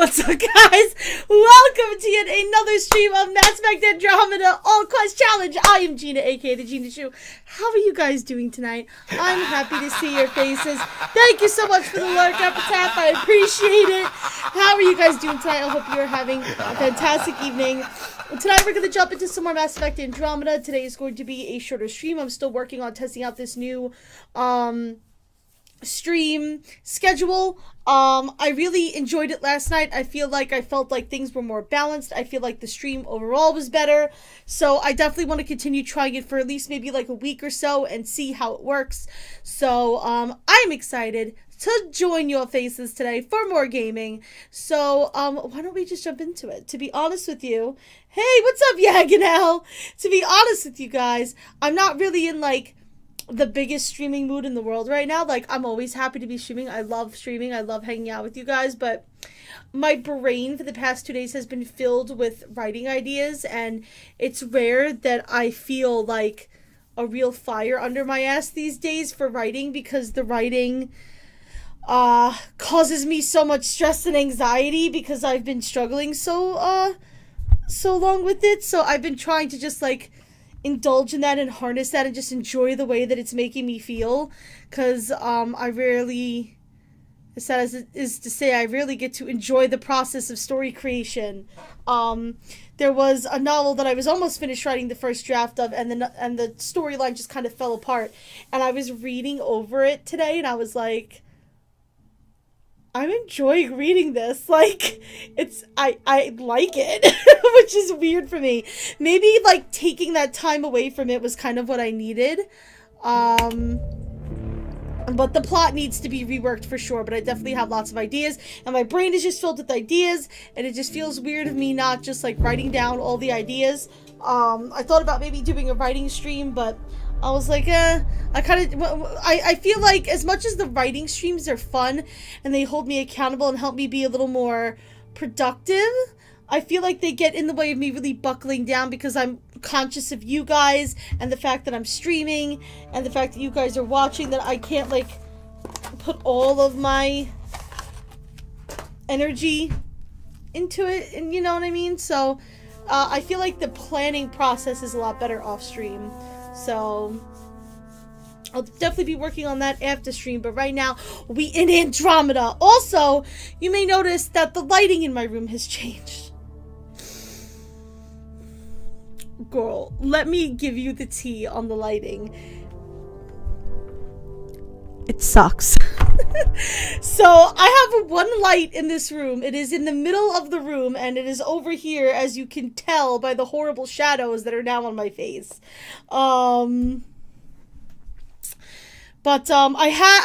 What's up, guys? Welcome to yet another stream of Mass Effect Andromeda All Quest Challenge. I am Gina, aka the Gina Chu. How are you guys doing tonight? I'm happy to see your faces. Thank you so much for the lurk epitaph. I appreciate it. How are you guys doing tonight? I hope you're having a fantastic evening. Tonight we're going to jump into some more Mass Effect Andromeda. Today is going to be a shorter stream. I'm still working on testing out this new stream schedule. I really enjoyed it last night. I felt like things were more balanced. I feel like the stream overall was better. So I definitely want to continue trying it for at least maybe like a week or so and see how it works. So I'm excited to join your faces today for more gaming. So why don't we just jump into it? To be honest with you, hey, what's up, Yaganel? To be honest with you guys, I'm not really in like the biggest streaming mood in the world right now. Like, I'm always happy to be streaming. I love streaming. I love hanging out with you guys, but my brain for the past 2 days has been filled with writing ideas, and it's rare that I feel like a real fire under my ass these days for writing, because the writing causes me so much stress and anxiety because I've been struggling so long with it. So I've been trying to just like indulge in that and harness that and just enjoy the way that it's making me feel, because I rarely, as sad as it is to say, I rarely get to enjoy the process of story creation. There was a novel that I was almost finished writing the first draft of, and the storyline just kind of fell apart, and I was reading over it today and I was like, I'm enjoying reading this. Like, I like it, which is weird for me. Maybe, like, taking that time away from it was kind of what I needed. But the plot needs to be reworked for sure, but I definitely have lots of ideas, and my brain is just filled with ideas, and it just feels weird of me not just, like, writing down all the ideas. I thought about maybe doing a writing stream, but I was like, I feel like as much as the writing streams are fun and they hold me accountable and help me be a little more productive, I feel like they get in the way of me really buckling down, because I'm conscious of you guys and the fact that I'm streaming and the fact that you guys are watching, that I can't like put all of my energy into it, and you know what I mean? So I feel like the planning process is a lot better off stream. So I'll definitely be working on that after stream, but right now we in Andromeda. Also, you may notice that the lighting in my room has changed. Girl, let me give you the tea on the lighting. It sucks. So I have one light in this room. It is in the middle of the room, and it is over here, as you can tell by the horrible shadows that are now on my face. I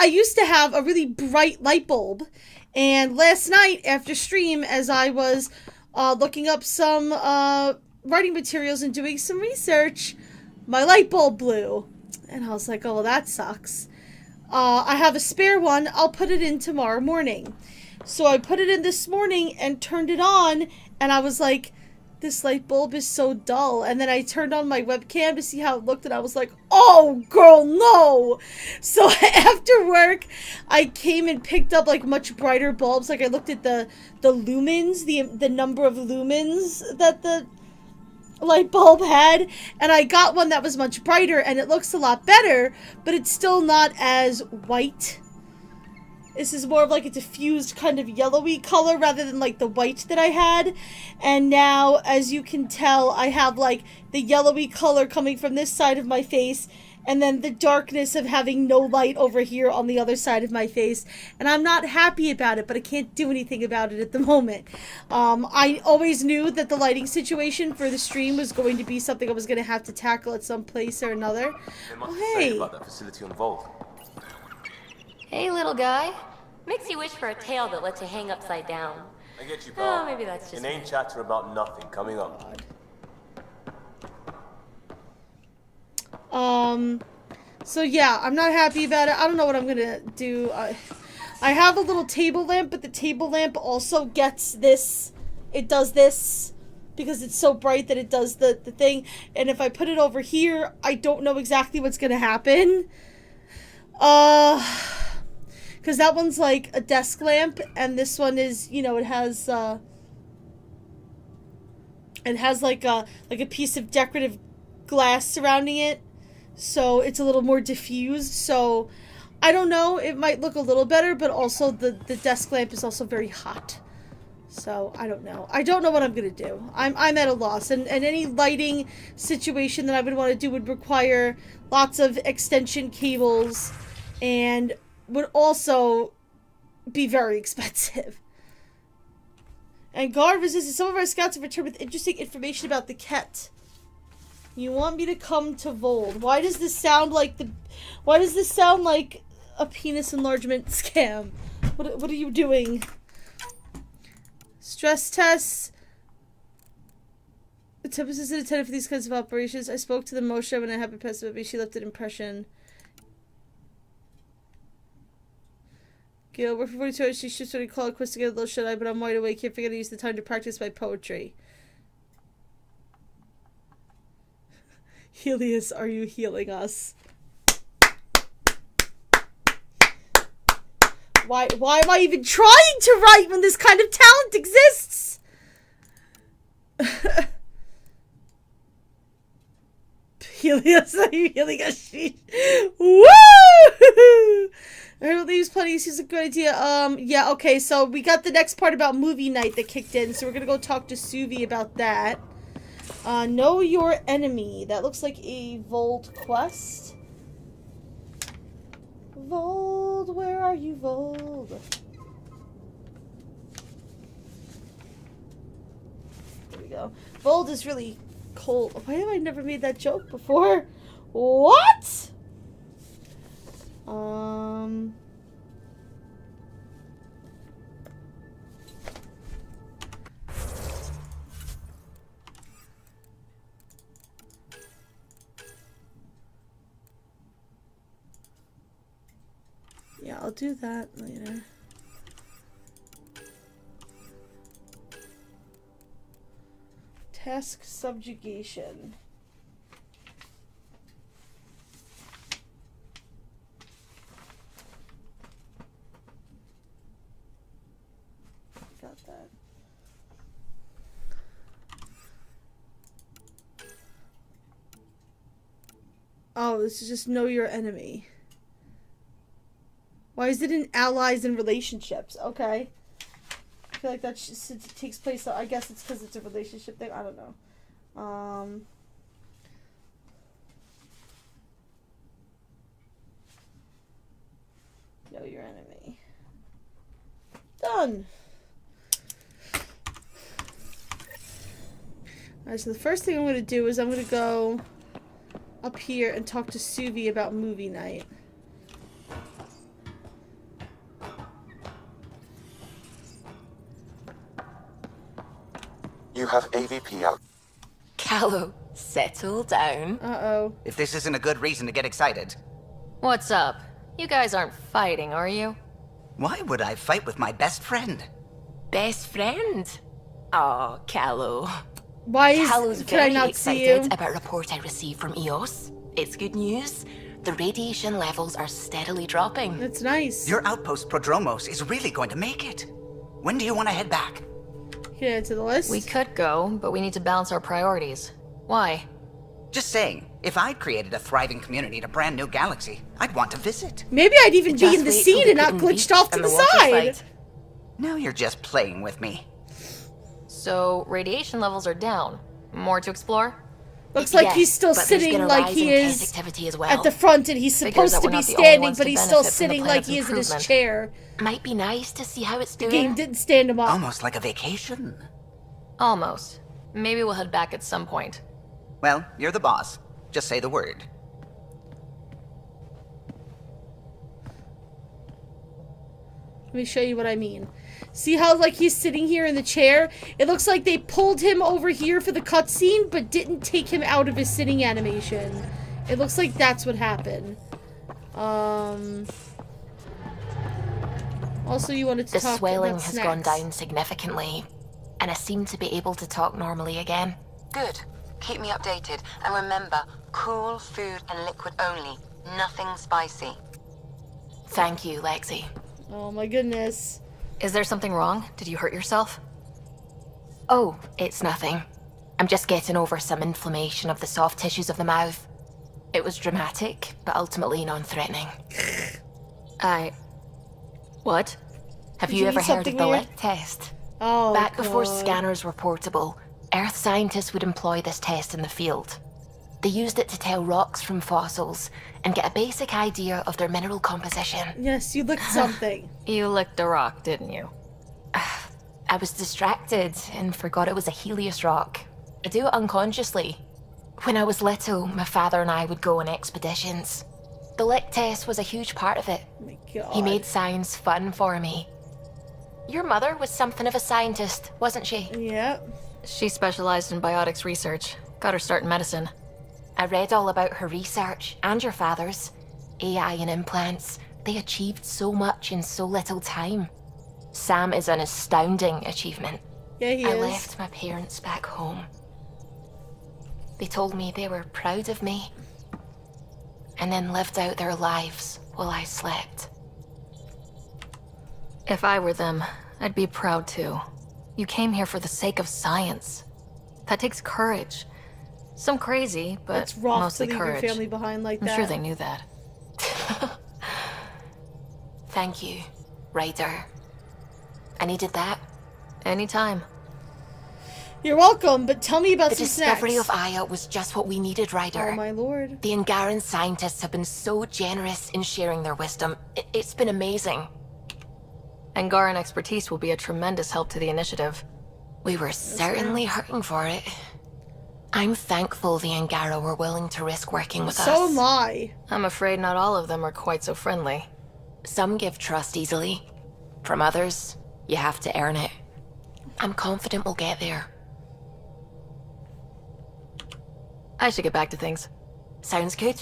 used to have a really bright light bulb, and last night after stream, as I was looking up some writing materials and doing some research, my light bulb blew, and I was like, oh, well, that sucks. I have a spare one. I'll put it in tomorrow morning. So I put it in this morning and turned it on, and I was like, this light bulb is so dull. And then I turned on my webcam to see how it looked, and I was like, oh, girl, no. So after work, I came and picked up like much brighter bulbs. Like, I looked at the lumens, the number of lumens that the light bulb had, and I got one that was much brighter, and it looks a lot better, but it's still not as white. This is more of like a diffused kind of yellowy color rather than like the white that I had. And now, as you can tell, I have like the yellowy color coming from this side of my face, and then the darkness of having no light over here on the other side of my face. And I'm not happy about it, but I can't do anything about it at the moment. I always knew that the lighting situation for the stream was going to be something I was going to have to tackle at some place or another. Oh, hey. About that facility on the vault. Hey, little guy. Makes you wish for a tail that lets you hang upside down. I get you, pal. Oh, maybe that's just Inane chatter about nothing coming up. So yeah, I'm not happy about it. I don't know what I'm gonna do. I have a little table lamp, but the table lamp also gets this. It does this because it's so bright that it does the thing. And if I put it over here, I don't know exactly what's gonna happen. Because that one's like a desk lamp, and this one is, you know, it has like a piece of decorative glass surrounding it, so it's a little more diffused. So I don't know, it might look a little better, but also the desk lamp is also very hot. So I don't know. I don't know what I'm gonna do. I'm at a loss, and any lighting situation that I would want to do would require lots of extension cables, and would also be very expensive. And guard resisted. Some of our scouts have returned with interesting information about the Ket. You want me to come to Vold? Why does this sound like a penis enlargement scam? What are you doing? Stress tests. The Tempest is intended for these kinds of operations. I spoke to the Moshe when I happened past me. She left an impression. Gil, we're for 42 hours. She should sort of call a quiz to get a little shut eye, but I'm wide awake. Can't forget to use the time to practice my poetry. Helios, are you healing us? Why am I even trying to write when this kind of talent exists? Helios, are you healing us? Woo! I heard these plenty. Seems a good idea. Yeah, okay, so we got the next part about movie night that kicked in, so we're gonna go talk to Suvi about that. Know your enemy. That looks like a Vold quest. Vold, where are you, Vold? There we go. Vold is really cold. Why have I never made that joke before? What? Yeah, I'll do that later. Task subjugation. Got that. Oh, this is just know your enemy. Why is it in allies and relationships? Okay. I feel like that just, it takes place, so I guess it's because it's a relationship thing. I don't know. Know your enemy. Done. Alright, so the first thing I'm going to do is I'm going to go up here and talk to Suvi about movie night. You have AVP out. Callow, settle down. Uh-oh. If this isn't a good reason to get excited. What's up? You guys aren't fighting, are you? Why would I fight with my best friend? Best friend? Aw, Callow. Why is... Callow's Can I very not see excited you? about a report I received from EOS. It's good news. The radiation levels are steadily dropping. That's nice. Your outpost Prodromos is really going to make it. When do you want to head back? Can I add to the list? We could go, but we need to balance our priorities. Why? Just saying, if I'd created a thriving community in a brand new galaxy, I'd want to visit. Maybe I'd even be in the Just wait till scene we and not get in glitched beach off to and the water side. fight. Now you're just playing with me. So, radiation levels are down. More to explore? Looks like Yes, he's still but there's sitting been a like rise he in is test activity as well. at the front, and he's Figures supposed that to we're be not the only standing, ones but to he's still benefit from the sitting like planet's he is in his improvement. chair. Might be nice to see how it's The doing. game didn't stand him up. Almost like a vacation. Almost. Maybe we'll head back at some point. Well, you're the boss. Just say the word. Let me show you what I mean. See how, like, he's sitting here in the chair? It looks like they pulled him over here for the cutscene, but didn't take him out of his sitting animation. It looks like that's what happened. Also, you wanted to The talk swelling about has snacks. gone down significantly, and I seem to be able to talk normally again. Good. Keep me updated. And remember, cool food and liquid only. Nothing spicy. Thank you, Lexi. Oh my goodness. Is there something wrong? Did you hurt yourself? Oh, it's nothing. I'm just getting over some inflammation of the soft tissues of the mouth. It was dramatic, but ultimately non-threatening. What? Have Did you you ever eat heard of something the weird? lick test? Oh, Back before God. scanners were portable, Earth scientists would employ this test in the field. They used it to tell rocks from fossils and get a basic idea of their mineral composition. Yes, you licked something. You licked a rock, didn't you? I was distracted and forgot it was a Helios rock. I do it unconsciously. When I was little, my father and I would go on expeditions. The lick test was a huge part of it. Oh my God. He made science fun for me. Your mother was something of a scientist, wasn't she? Yep. She specialized in biotics research. Got her start in medicine. I read all about her research, and your father's. AI and implants. They achieved so much in so little time. Sam is an astounding achievement. Yeah, he I is. left my parents back home. They told me they were proud of me. And then lived out their lives while I slept. If I were them, I'd be proud too. You came here for the sake of science. That takes courage. Some crazy, but It's rough mostly to leave courage. your family behind like I'm that. sure they knew that. Thank you, Ryder. I needed that. Anytime. You're welcome, but tell me about The some discovery snacks. of Aya was just what we needed, Ryder. Oh my lord. The Angaran scientists have been so generous in sharing their wisdom. It's been amazing. Angaran expertise will be a tremendous help to the initiative. We were certainly hurting for it. I'm thankful the Angara were willing to risk working with us. So am I. I'm afraid not all of them are quite so friendly. Some give trust easily. From others, you have to earn it. I'm confident we'll get there. I should get back to things. Sounds good.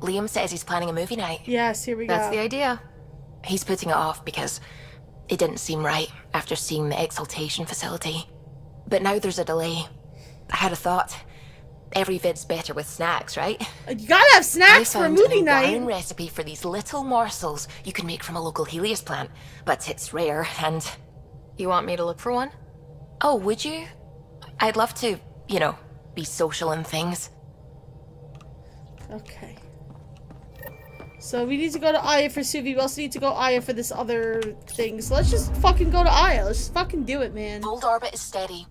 Liam says he's planning a movie night. Yes, here we go. That's the idea. He's putting it off because it didn't seem right after seeing the exaltation facility. But now there's a delay. I had a thought. Every vid's better with snacks, right? You gotta have snacks I for a found movie an night. Angaran recipe for these little morsels you can make from a local Helios plant, but it's rare and... You want me to look for one? Oh, would you? I'd love to, you know, be social and things. Okay. So we need to go to Aya for Suvi. We also need to go Aya for this other thing. So let's just fucking go to Aya. Let's just fucking do it, man. Old orbit is steady.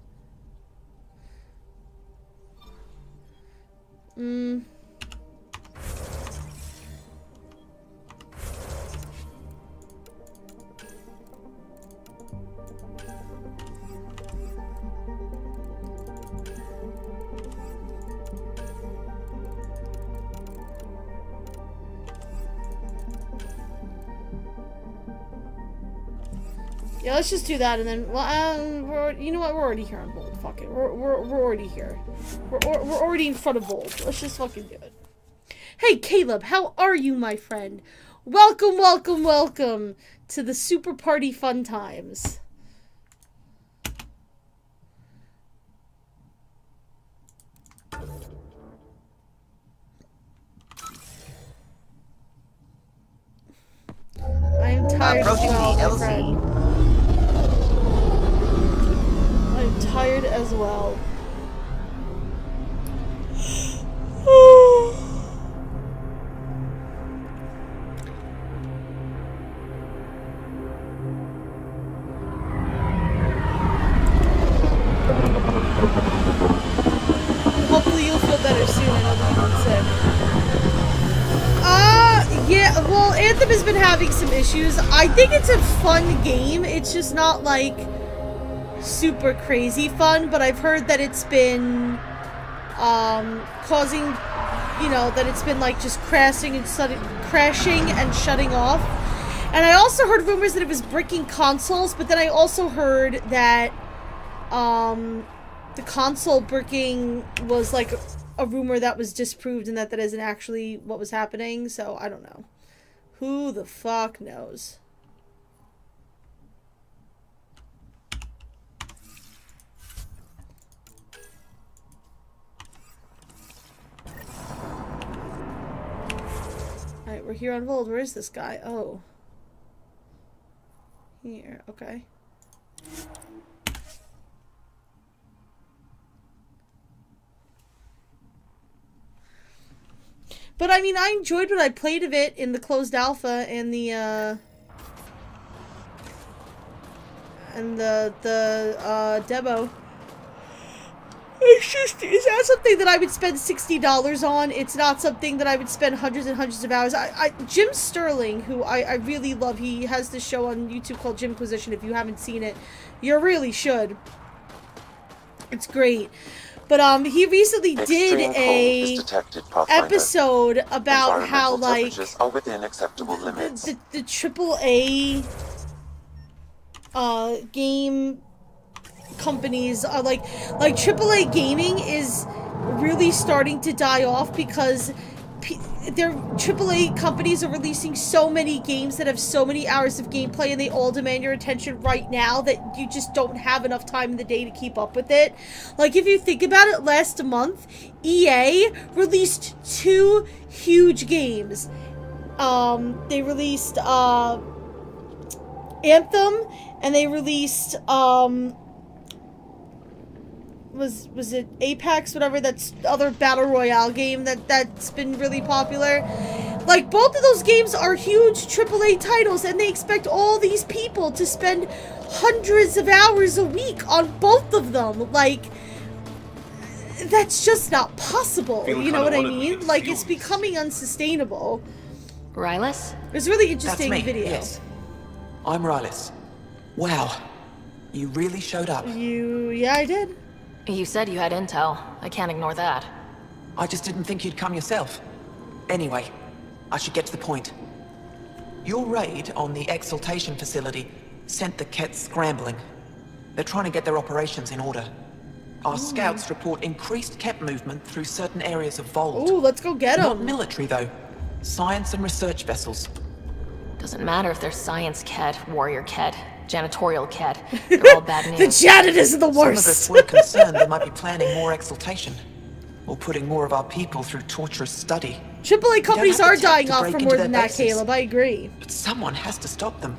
Yeah, let's just do that, and then, well, you know what? We're already here on Bold. Fuck it. We're already here. We're already in front of Bold. Let's just fucking do it. Hey, Caleb, how are you, my friend? Welcome, welcome, welcome to the Super Party Fun Times. I am tired as Approaching well, the my LZ. friend. I'm tired as well. Hopefully you'll feel better soon. I know that you've been sick. Yeah, well, Anthem has been having some issues. I think it's a fun game. It's just not, like, super crazy fun, but I've heard that it's been, causing, you know, that it's been, like, just crashing and shutting off. And I also heard rumors that it was bricking consoles, but then I also heard that, the console bricking was, like, a rumor that was disproved and that isn't actually what was happening, so I don't know. Who the fuck knows? Alright, we're here on Vold. Where is this guy? Oh. Here, okay. But I mean, I enjoyed what I played of it in the closed alpha and the demo. It's not something that I would spend $60 on. It's not something that I would spend hundreds and hundreds of hours. Jim Sterling, who I really love, he has this show on YouTube called Jimquisition. If you haven't seen it, you really should. It's great. But he recently did a episode about how like are within acceptable limits. the AAA game companies are like AAA gaming is really starting to die off because their AAA companies are releasing so many games that have so many hours of gameplay and they all demand your attention right now that you just don't have enough time in the day to keep up with it. Like, if you think about it, last month, EA released 2 huge games. They released, Anthem, and they released, was it Apex, whatever, that's the other battle royale game that's been really popular. Like, both of those games are huge AAA titles, and they expect all these people to spend hundreds of hours a week on both of them. Like, that's just not possible. You know what I mean? Like, it's becoming unsustainable. Rylus? It's a really interesting That's me, video. yes. I'm Rylus. Wow. You really showed up. Yeah, I did. You said you had intel. I can't ignore that. I just didn't think you'd come yourself. Anyway, I should get to the point. Your raid on the exaltation facility sent the Kets scrambling. They're trying to get their operations in order. Our scouts report increased Ket movement through certain areas of Vold. Ooh, let's go get Not them. military, though. Science and research vessels. Doesn't matter if they're science Ked, warrior Ked, janitorial Ked. They're all bad The news. janitors are the Some of worst. us were concerned they might be planning more exaltation. Or putting more of our people through torturous study. AAA companies have are the tech dying to off break for into more their than that, bases. Caleb. I agree. But someone has to stop them.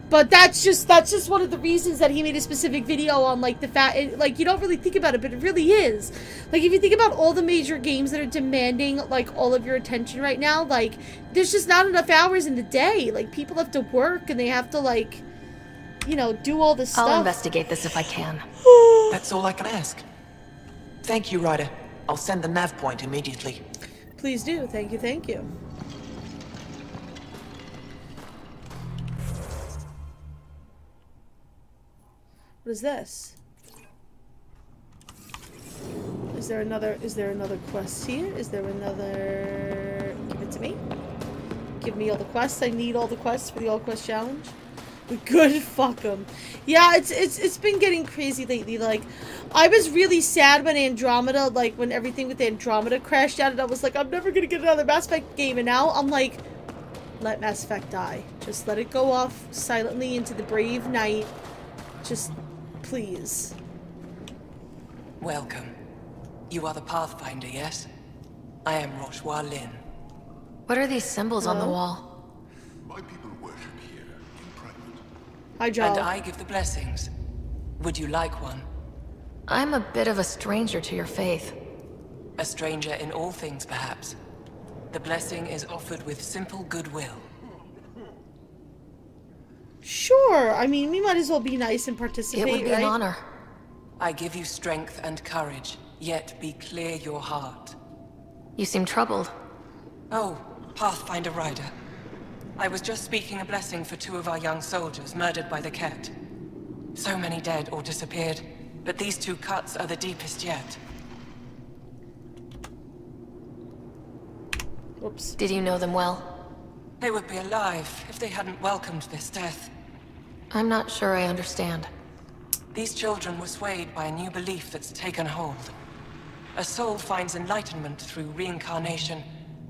But that's just one of the reasons that he made a specific video on, like, the fact, like, you don't really think about it, but it really is. Like, if you think about all the major games that are demanding, like, all of your attention right now, like, there's just not enough hours in the day. Like, people have to work, and they have to, like, you know, do all this stuff. I'll investigate this if I can. That's all I can ask. Thank you, Ryder. I'll send the nav point immediately. Please do. Thank you, thank you. What is this? Is there another quest here? Is there another... Give it to me. Give me all the quests. I need all the quests for the All Quest Challenge. Good, fuck them. Yeah, it's been getting crazy lately. Like, I was really sad when Andromeda, like, when everything with Andromeda crashed out, and I was like, I'm never gonna get another Mass Effect game, and now I'm like, let Mass Effect die. Just let it go off silently into the brave night. Just... please. Welcome. You are the Pathfinder, yes? I am Rochua Lin. What are these symbols on the wall? My people worship here in private. Hi, Joel. And I give the blessings. Would you like one? I'm a bit of a stranger to your faith. A stranger in all things, perhaps. The blessing is offered with simple goodwill. Sure. I mean, we might as well be nice and participate, It would be right? an honor. I give you strength and courage, yet be clear your heart. You seem troubled. Oh, Pathfinder Ryder. I was just speaking a blessing for 2 of our young soldiers murdered by the Ket. So many dead or disappeared, but these 2 cuts are the deepest yet. Whoops. Did you know them well? They would be alive if they hadn't welcomed this death. I'm not sure I understand. These children were swayed by a new belief that's taken hold. A soul finds enlightenment through reincarnation,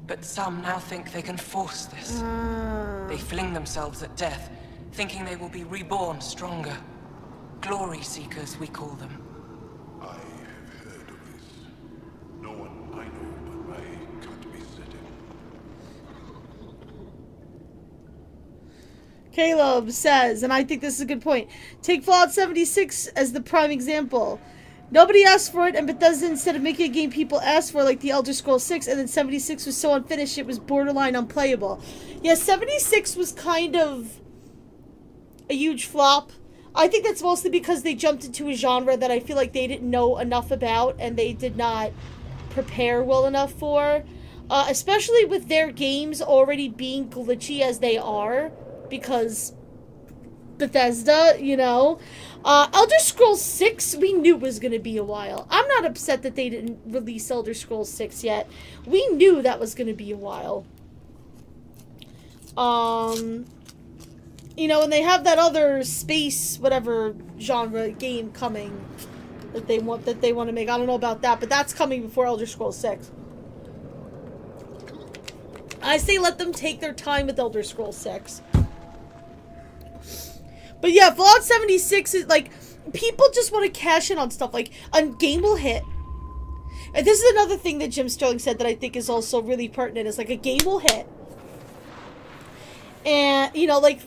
but some now think they can force this. They fling themselves at death, thinking they will be reborn stronger. Glory seekers, we call them. I have heard of this. No one I know but my can't be certain. Caleb says, and I think this is a good point, take Fallout 76 as the prime example. Nobody asked for it, and Bethesda, instead of making a game people asked for, like The Elder Scrolls 6, and then 76 was so unfinished it was borderline unplayable. Yeah, 76 was kind of a huge flop. I think that's mostly because they jumped into a genre that I feel like they didn't know enough about, and they did not prepare well enough for. Especially with their games already being glitchy as they are, because Bethesda, you know. Elder Scrolls 6, we knew was going to be a while. I'm not upset that they didn't release Elder Scrolls 6 yet. We knew that was going to be a while. You know, and they have that other space, whatever genre game coming that they want to make. I don't know about that, but that's coming before Elder Scrolls 6. I say let them take their time with Elder Scrolls 6. But yeah, Fallout 76 is like, people just want to cash in on stuff. Like, a game will hit. And this is another thing that Jim Sterling said that I think is also really pertinent. Is like, a game will hit. And, you know, like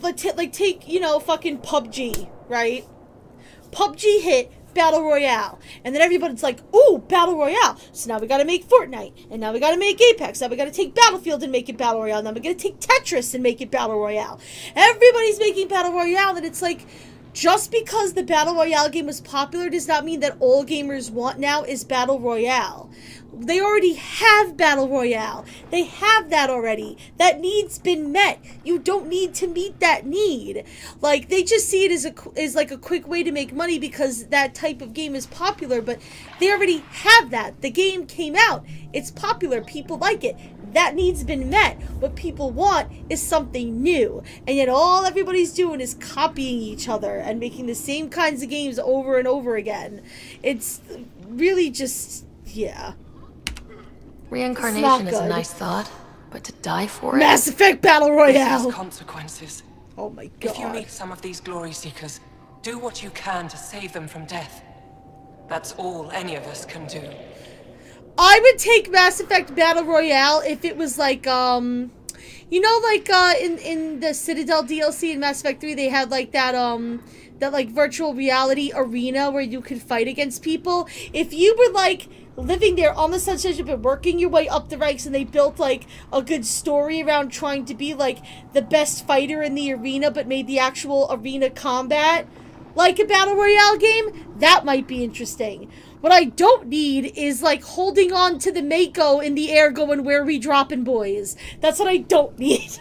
take, you know, fucking PUBG, right? PUBG hit Battle Royale. And then everybody's like, ooh, Battle Royale. So now we gotta make Fortnite. And now we gotta make Apex. Now we gotta take Battlefield and make it Battle Royale. Now we gotta take Tetris and make it Battle Royale. Everybody's making Battle Royale, and it's like, just because the Battle Royale game was popular does not mean that all gamers want now is Battle Royale. They already have Battle Royale. They have that already. That need's been met. You don't need to meet that need. Like, they just see it as like a quick way to make money because that type of game is popular, but they already have that. The game came out. It's popular. People like it. That need's been met. What people want is something new. And yet all everybody's doing is copying each other and making the same kinds of games over and over again. It's really just, yeah. Reincarnation is a nice thought, but to die for it? Mass Effect Battle Royale! These consequences. Oh my god. If you meet some of these glory seekers, do what you can to save them from death. That's all any of us can do. I would take Mass Effect Battle Royale if it was like, you know, like, in the Citadel DLC in Mass Effect 3, they had like that like virtual reality arena where you could fight against people. If you were like living there on the Sunset Ship and working your way up the ranks, and they built like a good story around trying to be like the best fighter in the arena, but made the actual arena combat like a Battle Royale game, that might be interesting. What I don't need is, like, holding on to the Mako in the air going, where are we dropping, boys? That's what I don't need.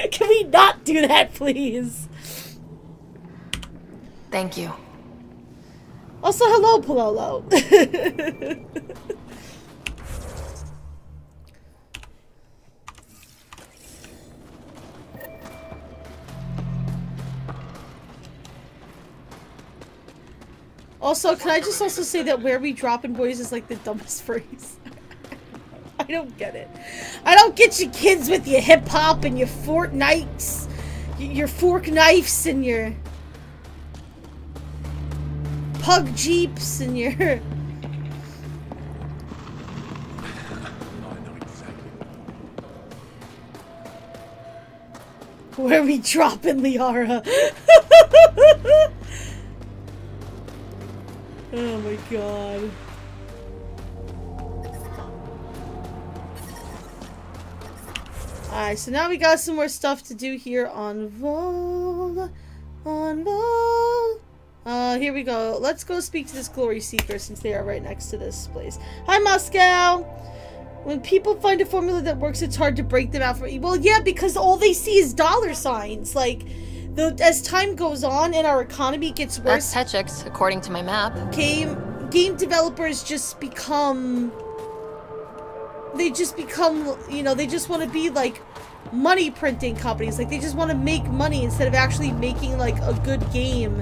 Can we not do that, please? Thank you. Also, hello, Pololo. Also, can I just also say that where we dropping boys is like the dumbest phrase. I don't get it. I don't get you kids with your hip-hop and your Fortnites, your fork knives and your pug jeeps and your... Where we dropping, Liara? Oh my god. Alright, so now we got some more stuff to do here on Vol. Here we go. Let's go speak to this Glory Seeker since they are right next to this place. Hi, Moscow! When people find a formula that works, it's hard to break them out from... Well, yeah, because all they see is dollar signs. Like... as time goes on and our economy gets worse... That's Hetchix, according to my map. Game developers just become... They just become, you know, they just want to be, like, money printing companies. Like, they just want to make money instead of actually making, like, a good game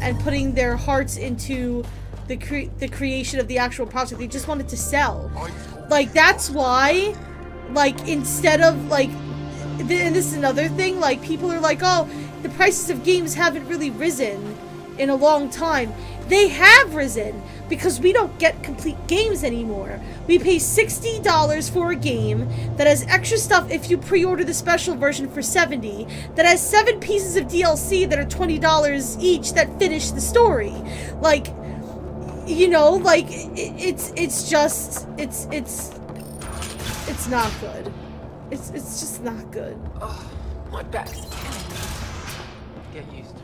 and putting their hearts into the creation of the actual project. They just want it to sell. Like, that's why, like, instead of, like... And this is another thing, like, people are like, oh... The prices of games haven't really risen in a long time. They have risen because we don't get complete games anymore. We pay $60 for a game that has extra stuff if you pre-order the special version for $70, that has 7 pieces of DLC that are $20 each that finish the story. Like, you know, like, it's not good. It's just not good. Oh, my back's killing me. Get used to it.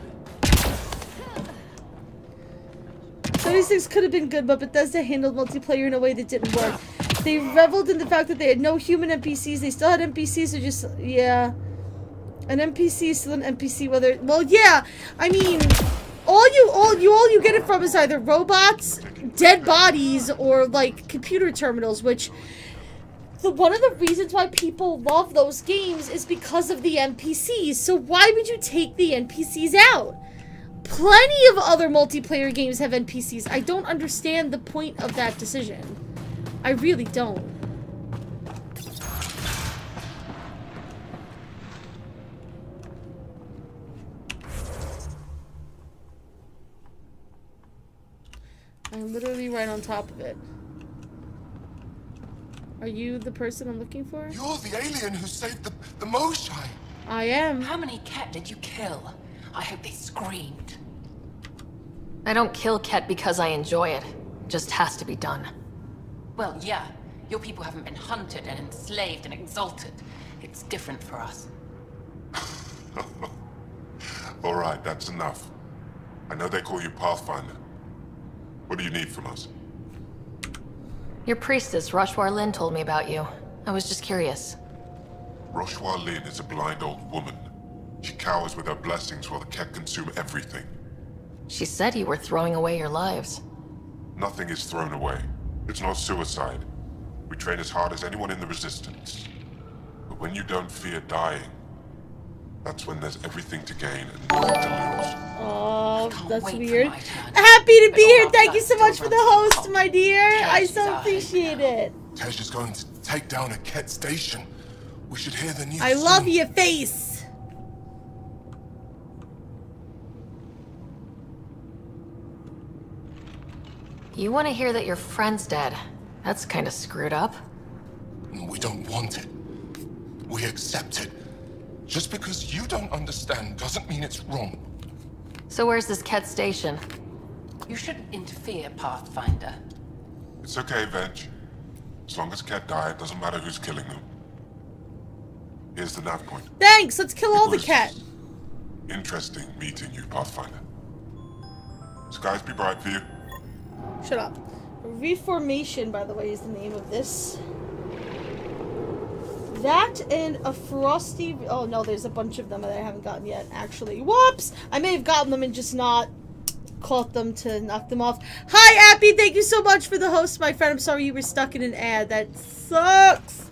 Some of these things could have been good, but Bethesda handled multiplayer in a way that didn't work. They reveled in the fact that they had no human NPCs. They still had NPCs, so just, yeah. An NPC is still an NPC, whether, well, yeah. I mean, all you get it from is either robots, dead bodies, or, like, computer terminals, which, one of the reasons why people love those games is because of the NPCs. So why would you take the NPCs out? Plenty of other multiplayer games have NPCs. I don't understand the point of that decision. I really don't. I'm literally right on top of it. Are you the person I'm looking for? You're the alien who saved the Moshai. I am. How many cat did you kill? I hope they screamed. I don't kill Ket because I enjoy it. It just has to be done. Well, yeah. Your people haven't been hunted and enslaved and exalted. It's different for us. All right, that's enough. I know they call you Pathfinder. What do you need from us? Your priestess, Roshwar Lin, told me about you. I was just curious. Roshwar Lin is a blind old woman. She cowers with her blessings while the Ket consume everything. She said you were throwing away your lives. Nothing is thrown away. It's not suicide. We train as hard as anyone in the Resistance. But when you don't fear dying, that's when there's everything to gain and nothing to lose. Oh, that's weird. Happy to be here. Thank you so much for the host, my dear. I so appreciate it. Tej is going to take down a Ket station. We should hear the news. I love your face. You want to hear that your friend's dead? That's kind of screwed up. We don't want it. We accept it. Just because you don't understand doesn't mean it's wrong. So where's this Ket station? You shouldn't interfere, Pathfinder. It's okay, Venge. As long as Ket die, it doesn't matter who's killing them. Here's the nav point. Thanks, let's kill all the Ket. Interesting meeting you, Pathfinder. Skies be bright for you. Shut up. Reformation, by the way, is the name of this. That and a frosty... Oh, no, there's a bunch of them that I haven't gotten yet, actually. Whoops! I may have gotten them and just not caught them to knock them off. Hi, Appy! Thank you so much for the host, my friend. I'm sorry you were stuck in an ad. That sucks!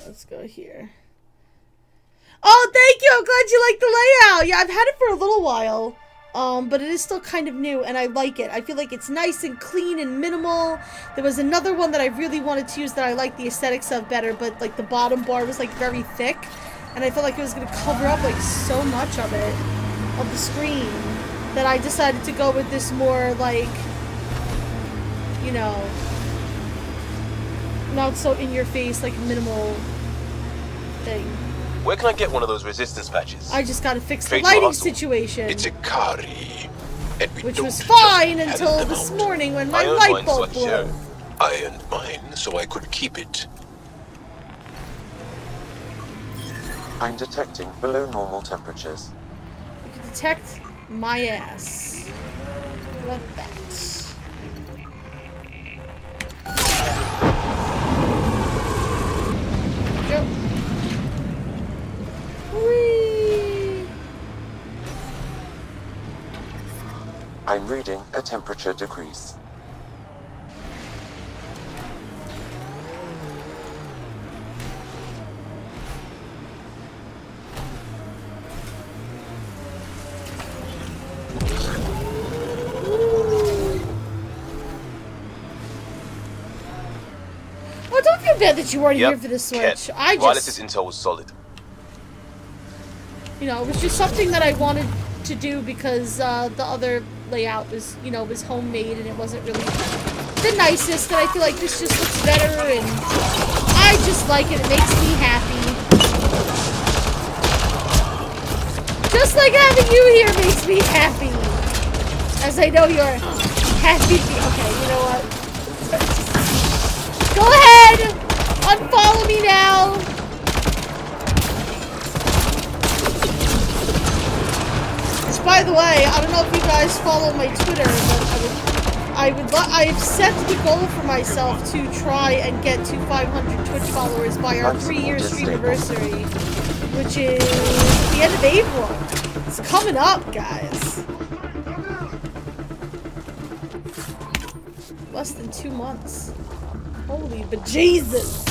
Let's go here. Oh, thank you! I'm glad you like the layout! Yeah, I've had it for a little while. But it is still kind of new, and I like it. I feel like it's nice and clean and minimal. There was another one that I really wanted to use that I like the aesthetics of better, but, like, the bottom bar was, like, very thick. And I felt like it was going to cover up, like, so much of it, of the screen, that I decided to go with this more, like, you know, not so in-your-face, like, minimal thing. Where can I get one of those resistance patches? I just gotta fix the Straight to lighting hustle. situation. It's a Kari, and we Which don't was just fine hand until them this out. morning when my I own light mine, so bulb I blew. share it. I earned mine, so I could keep it. I'm detecting below normal temperatures. You can detect my ass. Love that. Go. Whee! I'm reading a temperature decrease. don't feel bad that you weren't here for the Switch. Ket. I Violet's just, intel was solid. you know, it was just something that I wanted to do because the other layout was, you know, was homemade and it wasn't really the nicest. And I feel like this just looks better, and I just like it. It makes me happy. Just like having you here makes me happy. As I know you're happy. Okay, you know what? Go ahead! Unfollow me now! Which, by the way, I don't know if you guys follow my Twitter, but I've set the goal for myself to try and get to 500 Twitch followers by our 3-year stream anniversary, which is the end of April. It's coming up, guys. Less than 2 months. Holy bejesus!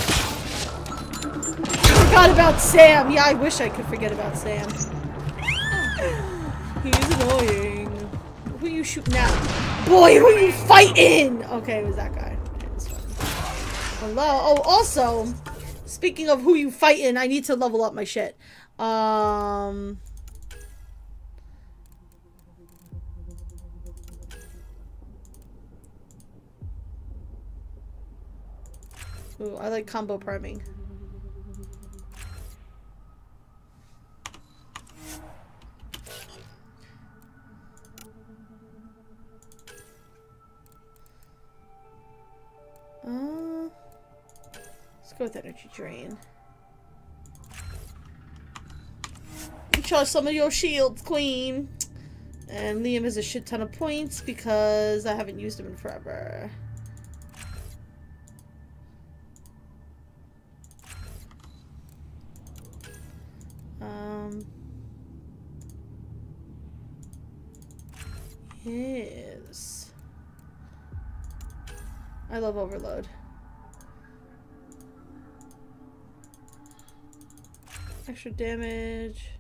Forgot about Sam. Yeah, I wish I could forget about Sam. He's annoying. Who are you shooting at? Boy, who are you fighting? Okay, it was that guy. It was fun. Hello. Oh, also, speaking of who you fighting, I need to level up my shit. Ooh, I like combo priming. Let's go with energy drain. Recharge some of your shields, queen. And Liam has a shit ton of points because I haven't used them in forever. Yes. I love overload. Extra damage.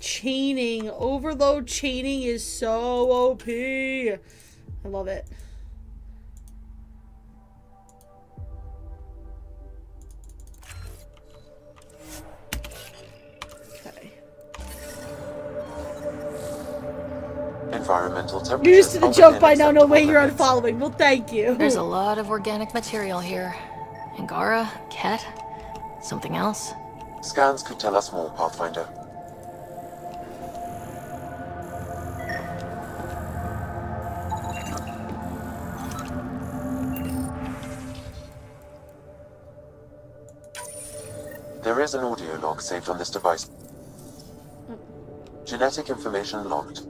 Chaining. Overload chaining is so OP. I love it. Environmental temperature. You're used to the joke by now, no way you're unfollowing. Well, thank you. There's a lot of organic material here. Angara, Ket, something else. Scans could tell us more, Pathfinder. There is an audio log saved on this device. Genetic information logged.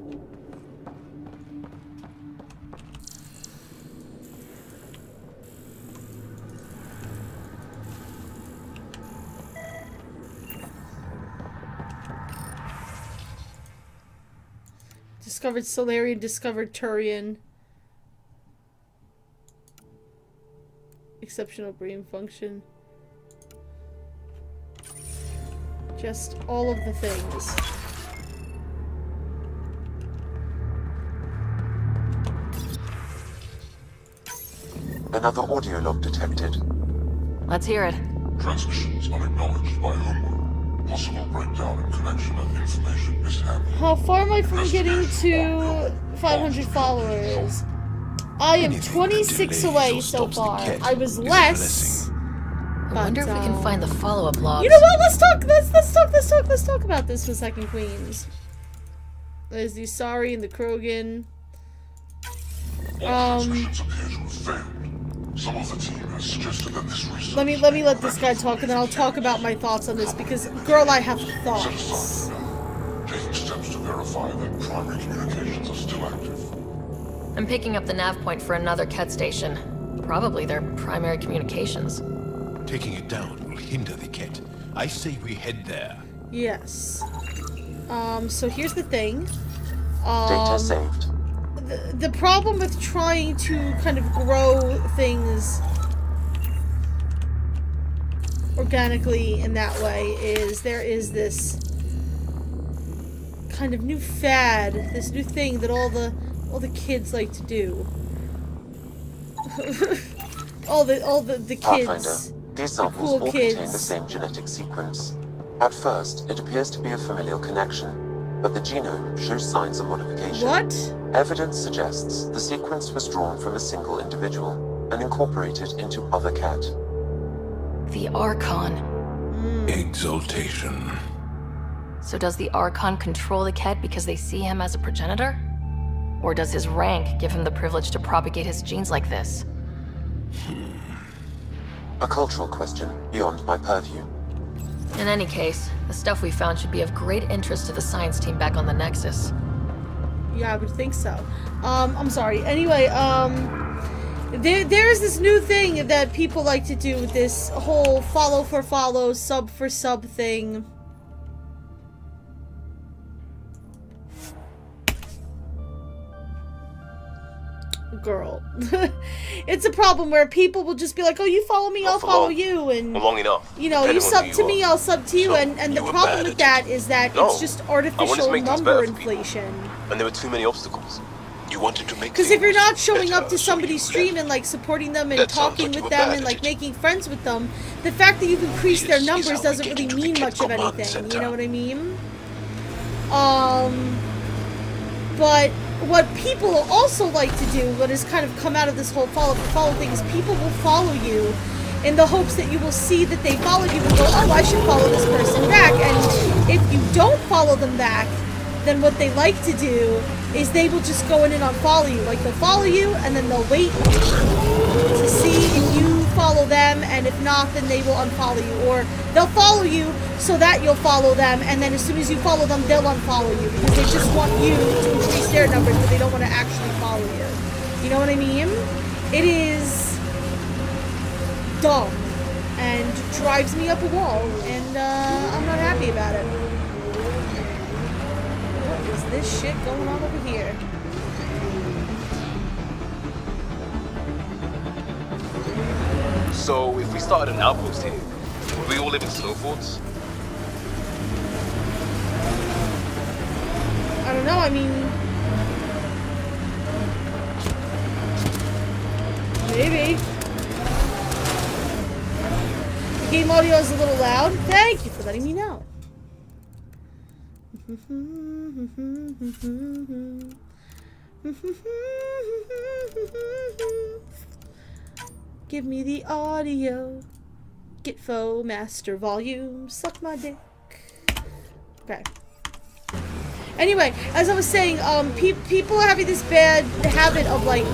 Discovered Solarian, discovered Turian. Exceptional brain function. Just all of the things. Another audio log detected. Let's hear it. Transmissions unacknowledged by Homeworld. Possible breakdown in connection and information mishandling. How far am I from getting to 500 followers? I am 26 away so far. I was less. I wonder if we can find the follow-up logs. You know what? Let's talk about this for a second, Queens. There's the Sari and the Krogan. Some of the team has suggested that this research. Let me let this guy talk, and then I'll talk about my thoughts on this because, girl, I have thoughts. Taking steps to verify that primary communications are still active. I'm picking up the nav point for another Ket station. Probably their primary communications. Taking it down will hinder the Ket. I say we head there. Yes. So here's the thing. Data saved. The problem with trying to kind of grow things organically in that way is there is this kind of new fad, this new thing that all the kids like to do. all the Pathfinder, kids. these samples cool all contain kids. the same genetic sequence. At first, it appears to be a familial connection, but the genome shows signs of modification. What? Evidence suggests the sequence was drawn from a single individual and incorporated into other cat. The Archon. Exaltation. So does the Archon control the Ket because they see him as a progenitor? Or does his rank give him the privilege to propagate his genes like this? A cultural question beyond my purview. In any case, the stuff we found should be of great interest to the science team back on the Nexus. Yeah, I would think so. I'm sorry. Anyway, there's this new thing that people like to do with this whole follow for follow, sub for sub thing. Girl. It's a problem where people will just be like, oh, you follow me, I'll follow you, and long enough. you know, you sub to me, I'll sub to you, So, and the you were problem bad with at that is that No, it's just I wanted to artificial make things number better for people. inflation. And there were too many obstacles. You wanted to make Because if you're things not showing better, up to so somebody's you stream and like supporting them and That sounds talking like you with were them bad and at like it. making friends with them, the fact that you've increased their This is numbers how we doesn't get really into the mean Kit much of Command anything. Center. You know what I mean? But what people also like to do, what has kind of come out of this whole follow for follow thing, is people will follow you in the hopes that you will see that they followed you and go, oh, I should follow this person back. And if you don't follow them back, then what they like to do is they will just go in and unfollow you. Like, they'll follow you, and then they'll wait to see if you follow them, and if not, then they will unfollow you. Or they'll follow you so that you'll follow them, and then as soon as you follow them, they'll unfollow you, because they just want you to increase their numbers, but they don't want to actually follow you. You know what I mean? It is dumb, and drives me up a wall, and I'm not happy about it. What is this shit going on over here? So, if we started an outpost here, would we all live in snow forts? I don't know, I mean... maybe. The game audio is a little loud. Thank you for letting me know. Give me the audio. Gitfo master volume. Suck my dick. Okay. Anyway, as I was saying, people are having this bad habit of like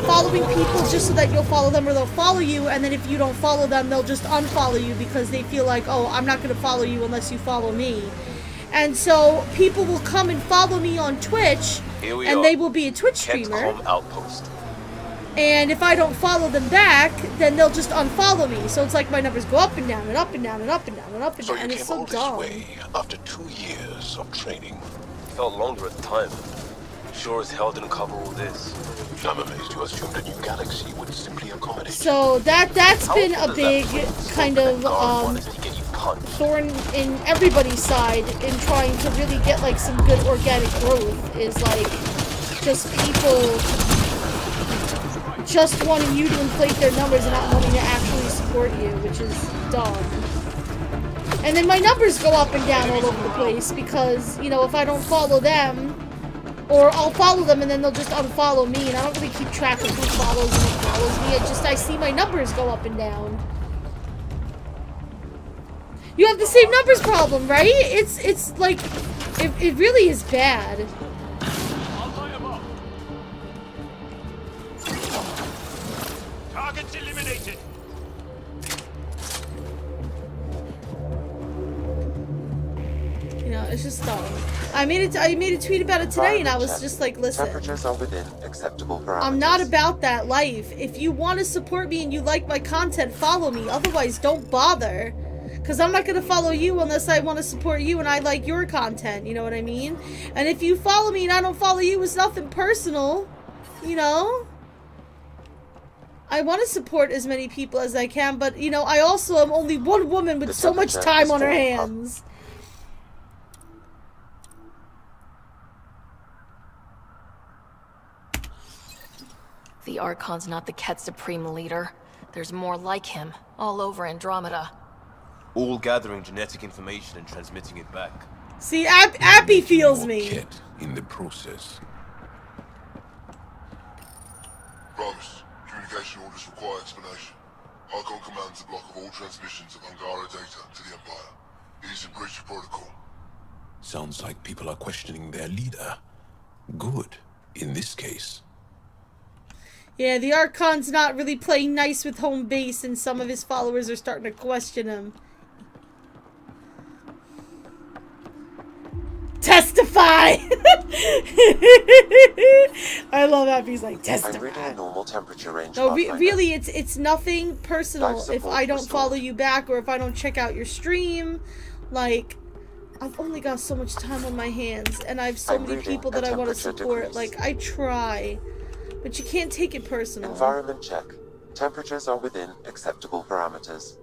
following people just so that you'll follow them, or they'll follow you, and then if you don't follow them, they'll just unfollow you because they feel like, oh, I'm not going to follow you unless you follow me. And so people will come and follow me on Twitch, and they will be a Twitch streamer. Outpost. And if I don't follow them back, then they'll just unfollow me. So it's like my numbers go up and down and up and down and up and down and up and down. And it's so dumb. way after 2 years of training. Felt longer at the time. Sure as hell didn't cover all this. I'm amazed you assumed a new galaxy would simply accommodate. So that's been a big kind of thorn in everybody's side in trying to really get like some good organic growth, is like just people just wanting you to inflate their numbers and not wanting to actually support you, which is dumb. And then my numbers go up and down all over the place because, you know, if I don't follow them, or I'll follow them and then they'll just unfollow me, and I don't really keep track of who follows and who follows me. I see my numbers go up and down. You have the same numbers problem, right? It's like, it really is bad. Targets eliminated. You know, it's just dumb. I made a tweet about it today, and I was just like, listen. Temperatures are within acceptable parameters. I'm not about that life. If you want to support me and you like my content, follow me. Otherwise, don't bother. Because I'm not going to follow you unless I want to support you and I like your content. You know what I mean? And if you follow me and I don't follow you, it's nothing personal. You know? I want to support as many people as I can, but, you know, I also am only one woman with so much time on her hands. The Archon's not the Ket supreme leader. There's more like him, all over Andromeda. All gathering genetic information and transmitting it back. See, Appy feels me. Kit in the process. Rose, communication orders require explanation. Archon commands a block of all transmissions of Angara data to the Empire. It is in breach of protocol. Sounds like people are questioning their leader. Good, in this case. Yeah, the Archon's not really playing nice with home base, and some of his followers are starting to question him. Testify! I love that he's like, testify. I'm reading a normal temperature range. No, really, it's nothing personal. If I don't follow you back, or if I don't check out your stream, like, I've only got so much time on my hands, and I have so many people that I want to support. Like, I try, but you can't take it personal. Environment check. Temperatures are within acceptable parameters.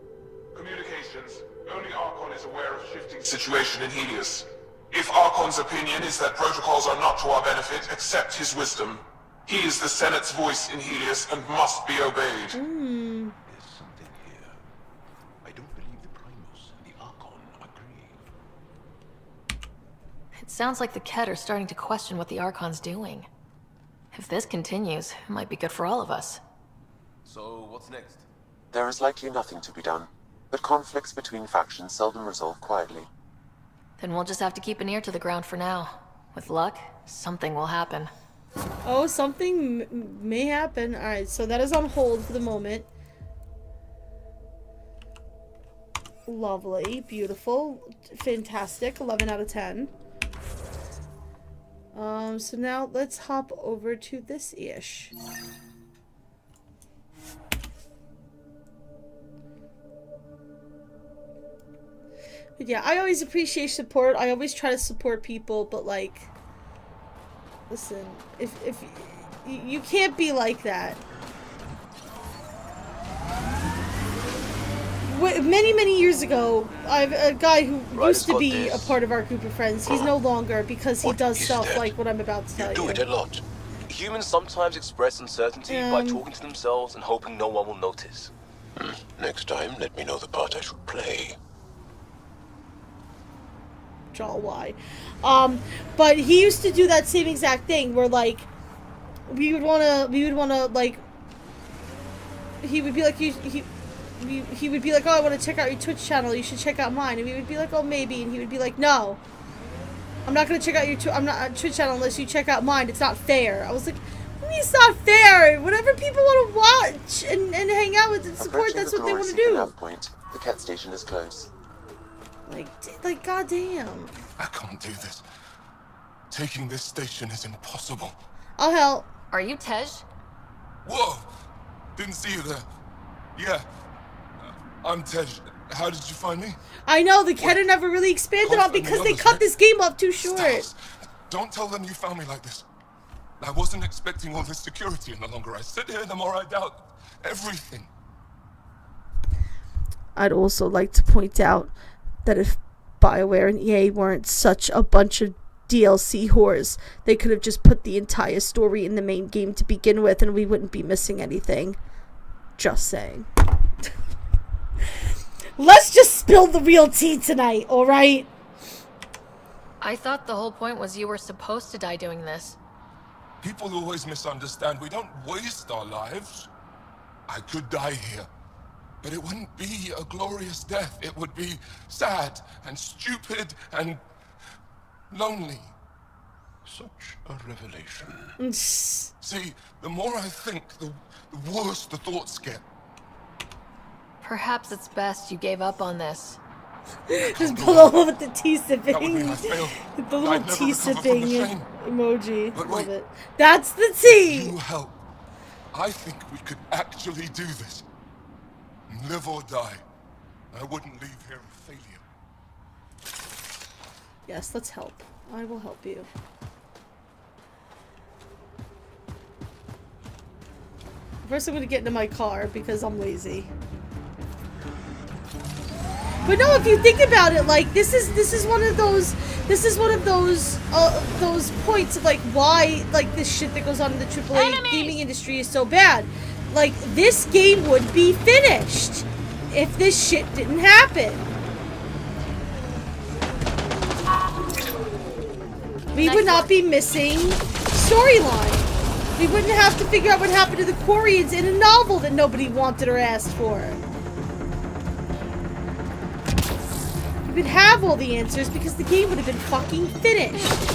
Communications. Only Archon is aware of shifting situation in Helios. If Archon's opinion is that protocols are not to our benefit, accept his wisdom. He is the Senate's voice in Helios and must be obeyed. There's something here. I don't believe the Primus and the Archon agree. It sounds like the Ket are starting to question what the Archon's doing. If this continues, it might be good for all of us. So, what's next? There is likely nothing to be done, but conflicts between factions seldom resolve quietly. Then we'll just have to keep an ear to the ground for now. With luck, something will happen. Oh, something may happen. Alright, so that is on hold for the moment. Lovely, beautiful, fantastic, 11 out of 10. So now let's hop over to this ish. But yeah, I always appreciate support. I always try to support people, but like, listen, if you can't be like that. Many years ago, a guy who used to be a part of our group of friends, he's no longer, because he does stuff like what I'm about to tell you. You do it a lot. Humans sometimes express uncertainty by talking to themselves and hoping no one will notice. Next time, let me know the part I should play. Why. But he used to do that same exact thing where like we would wanna like he would be like he would be like, oh, I want to check out your Twitch channel, you should check out mine, and we would be like, oh, maybe, and he would be like, no, I'm not gonna check out your Twitch channel unless you check out mine, it's not fair. I was like, what do you mean it's not fair? Whatever people want to watch and hang out with and support, that's what they want to do. Point. The Ket station is close. Like, goddamn. I can't do this. Taking this station is impossible. I'll help. Are you Tej? Whoa! Didn't see you there. Yeah. I'm Tej. How did you find me? I know, the Ket never really expanded on because they cut this game up too short. Stars. Don't tell them you found me like this. I wasn't expecting all this security, and the longer I sit here, the more I doubt everything. I'd also like to point out that if BioWare and EA weren't such a bunch of DLC whores, they could have just put the entire story in the main game to begin with and we wouldn't be missing anything. Just saying. Let's just spill the real tea tonight, alright? I thought the whole point was you were supposed to die doing this. People always misunderstand. We don't waste our lives. I could die here. But it wouldn't be a glorious death. It would be sad and stupid and lonely. Such a revelation. See, the more I think, the worse the thoughts get. Perhaps it's best you gave up on this. Just below with the tea sipping. That would mean I failed. The little tea sipping emoji. But love it. That's the tea! With you help, I think we could actually do this. Live or die. I wouldn't leave here a failure. Yes, let's help. I will help you. First I'm gonna get into my car because I'm lazy. But no, if you think about it, like this is one of those points of like why like this shit that goes on in the AAA gaming industry is so bad. Like, this game would be finished if this shit didn't happen. We would not be missing storyline. We wouldn't have to figure out what happened to the Quarians in a novel that nobody wanted or asked for. We would have all the answers because the game would have been fucking finished.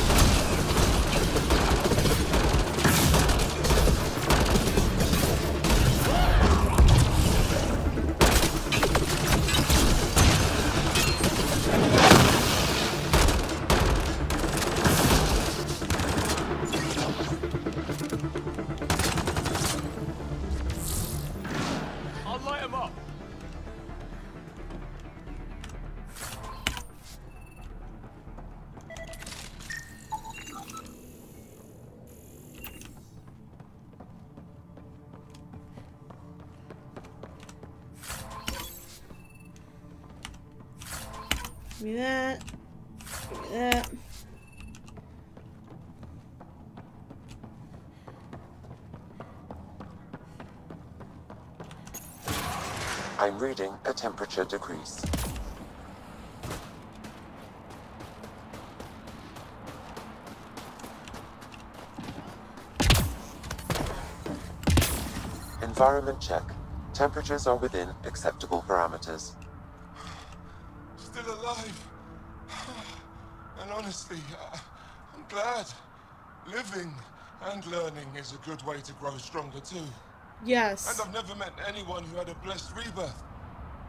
Give me that. Give me that. I'm reading a temperature decrease. Environment check. Temperatures are within acceptable parameters. Still alive. And honestly, I'm glad. Living and learning is a good way to grow stronger too. Yes. And I've never met anyone who had a blessed rebirth.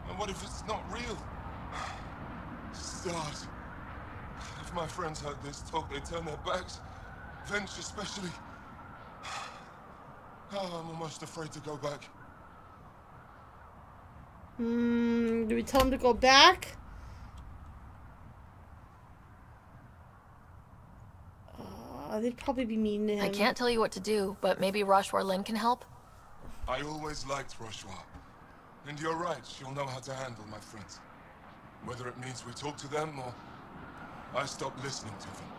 And what if it's not real? Start. If my friends heard this talk, they'd turn their backs. Venture especially. Oh, I'm almost afraid to go back. Do we tell him to go back? They'd probably be mean to him. I can't tell you what to do, but maybe Rashwar Lin can help? I always liked Rashwar. And you're right, she'll know how to handle my friends. Whether it means we talk to them or I stop listening to them.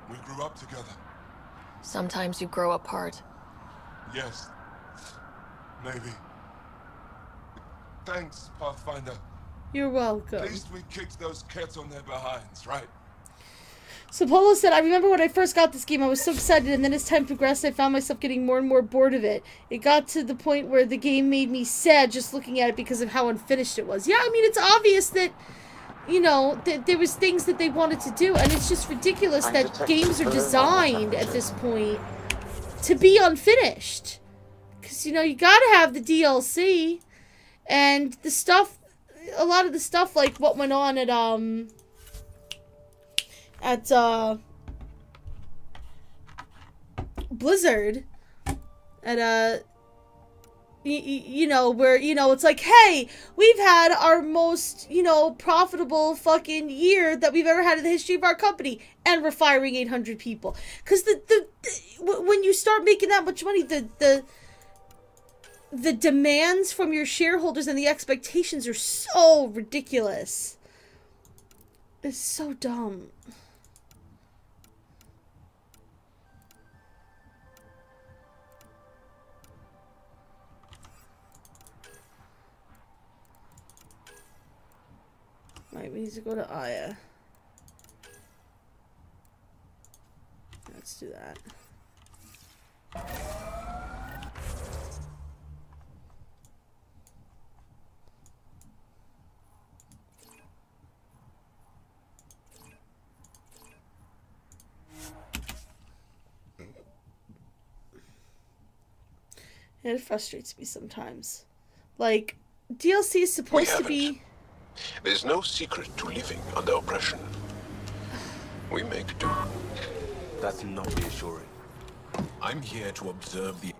We grew up together. Sometimes you grow apart. Yes. Maybe. Thanks, Pathfinder. You're welcome. At least we kicked those cats on their behinds, right? So Polo said, I remember when I first got this game, I was so excited, and then as time progressed, I found myself getting more and more bored of it. It got to the point where the game made me sad just looking at it because of how unfinished it was. Yeah, I mean, it's obvious that, you know, there was things that they wanted to do, and it's just ridiculous that games are designed at this point to be unfinished. Because, you know, you gotta have the DLC, and the stuff, a lot of the stuff, like what went on at Blizzard, at you know, where, you know, it's like, hey, we've had our most, you know, profitable fucking year that we've ever had in the history of our company, and we're firing 800 people. Because when you start making that much money, the demands from your shareholders and the expectations are so ridiculous. It's so dumb. Right, we need to go to Aya. Let's do that. It frustrates me sometimes. Like, DLC is supposed to be... There's no secret to living under oppression. We make do. That's not reassuring. I'm here to observe the...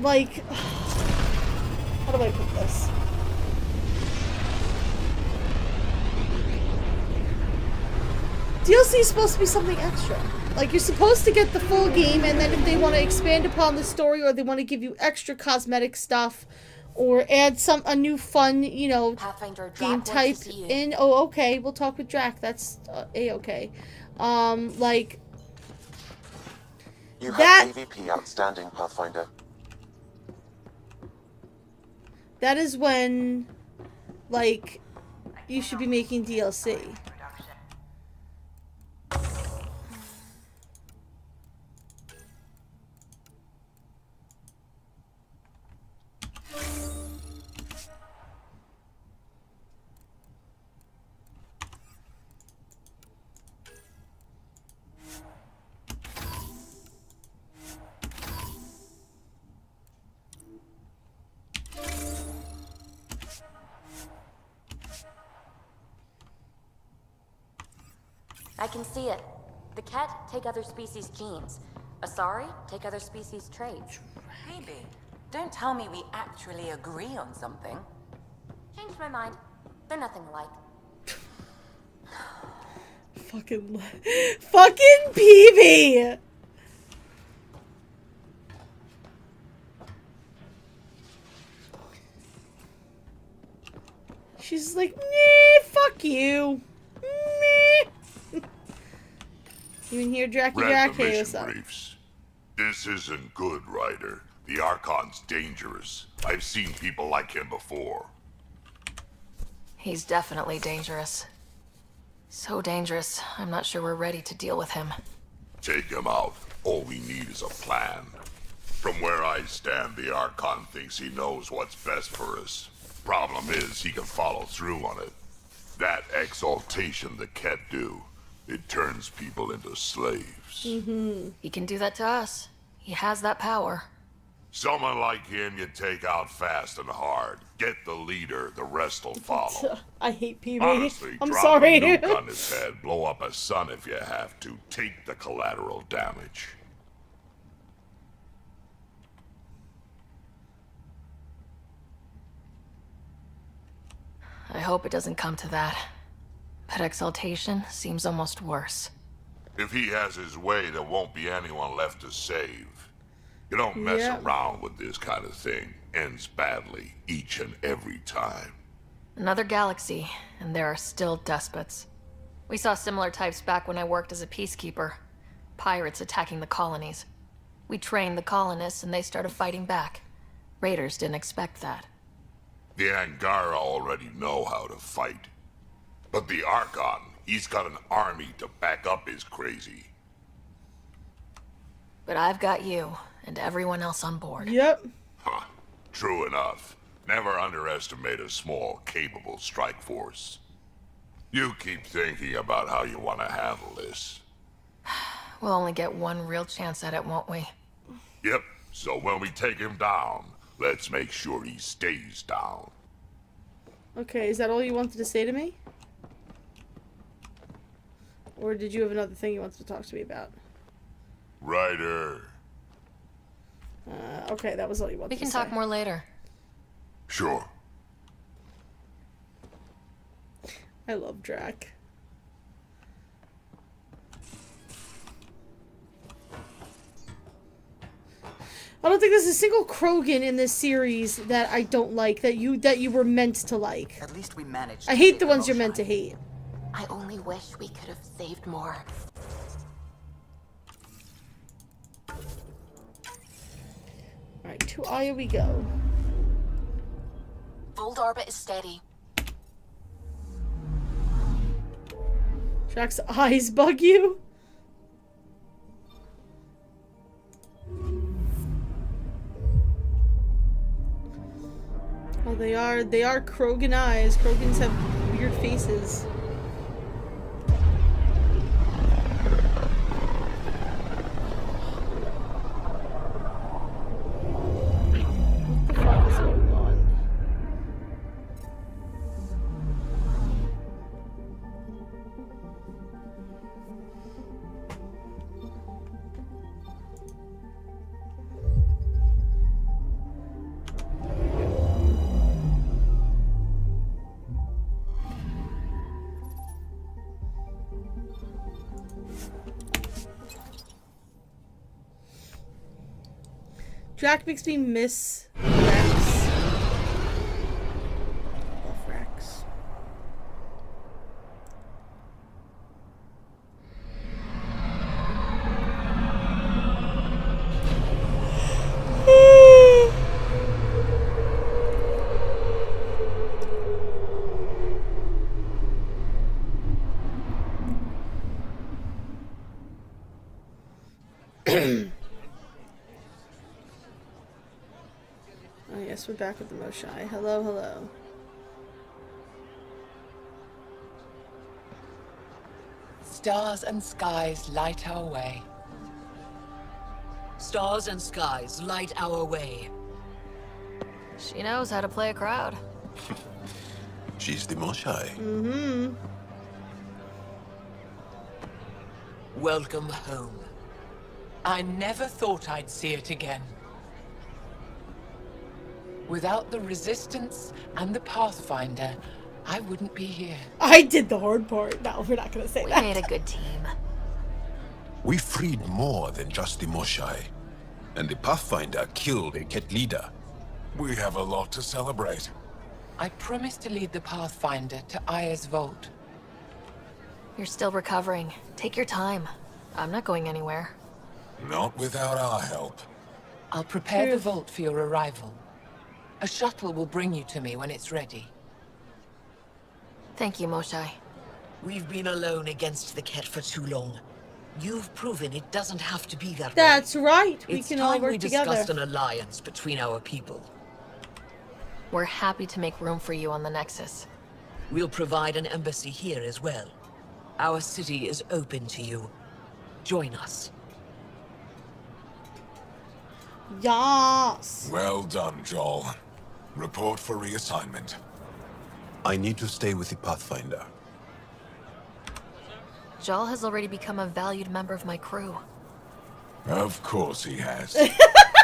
Like... How do I put this? DLC is supposed to be something extra. Like, you're supposed to get the full game, and then if they want to expand upon the story, or they want to give you extra cosmetic stuff, or add a new fun, you know, game type in. Oh, okay, we'll talk with Drac. That's a-okay. Like, You That- have AVP outstanding, Pathfinder. That is when, like, you should be making DLC. I can see it. The cat take other species' genes. Asari take other species' traits. Maybe. Don't tell me we actually agree on something. Changed my mind. They're nothing alike. Fucking PB! She's like, nah, fuck you. Meh. You in here, Dracky Read Drack? the Hey, mission what's up? briefs. This isn't good, Ryder. The Archon's dangerous. I've seen people like him before. He's definitely dangerous. So dangerous, I'm not sure we're ready to deal with him. Take him out. All we need is a plan. From where I stand, the Archon thinks he knows what's best for us. Problem is, he can follow through on it. That exaltation the Ket do, it turns people into slaves. He can do that to us. He has that power. Someone like him you take out fast and hard. Get the leader, the rest will follow. I hate PB. Honestly, I'm drop sorry. a nuke on his head, blow up a sun if you have to. Take the collateral damage. I hope it doesn't come to that. But exaltation seems almost worse. If he has his way, there won't be anyone left to save. You don't mess around with this kind of thing. Ends badly, each and every time. Another galaxy, and there are still despots. We saw similar types back when I worked as a peacekeeper. Pirates attacking the colonies. We trained the colonists and they started fighting back. Raiders didn't expect that. The Angara already know how to fight. But the Archon, he's got an army to back up his crazy. But I've got you, and everyone else on board. Yep. Huh. True enough. Never underestimate a small, capable strike force. You keep thinking about how you want to handle this. We'll only get one real chance at it, won't we? Yep, so when we take him down, let's make sure he stays down. Okay, is that all you wanted to say to me? Or did you have another thing you wanted to talk to me about? Ryder. Okay, that was all you wanted to say. We can talk more later. Sure. I love Drac. I don't think there's a single Krogan in this series that I don't like, that you were meant to like. At least we managed. I hate the ones you're meant to hate. I only wish we could have saved more. Alright, to Aya we go. Fold orbit is steady. Drac's eyes bug you? Oh, they are Krogan eyes. Krogans have weird faces. What the fuck is going on? Drac makes me miss Rex. Love Rex. Oh yes, we're back with the Moshai. Hello, hello. Stars and skies light our way. Stars and skies light our way. She knows how to play a crowd. She's the Moshai. Mm-hmm. Welcome home. I never thought I'd see it again. Without the Resistance and the Pathfinder, I wouldn't be here. I did the hard part. No, we're not gonna say that. We made a good team. We freed more than just the Moshai. And the Pathfinder killed a Ket leader. We have a lot to celebrate. I promised to lead the Pathfinder to Aya's vault. You're still recovering. Take your time. I'm not going anywhere. Not without our help. I'll prepare the vault for your arrival. A shuttle will bring you to me when it's ready. Thank you, Moshai. We've been alone against the Ket for too long. You've proven it doesn't have to be that way. That's right. We It's can all time work we together. discussed an alliance between our people. We're happy to make room for you on the Nexus. We'll provide an embassy here as well. Our city is open to you. Join us. Yas. Well done, Joel. Report for reassignment. I need to stay with the Pathfinder. Jal has already become a valued member of my crew. Of course he has.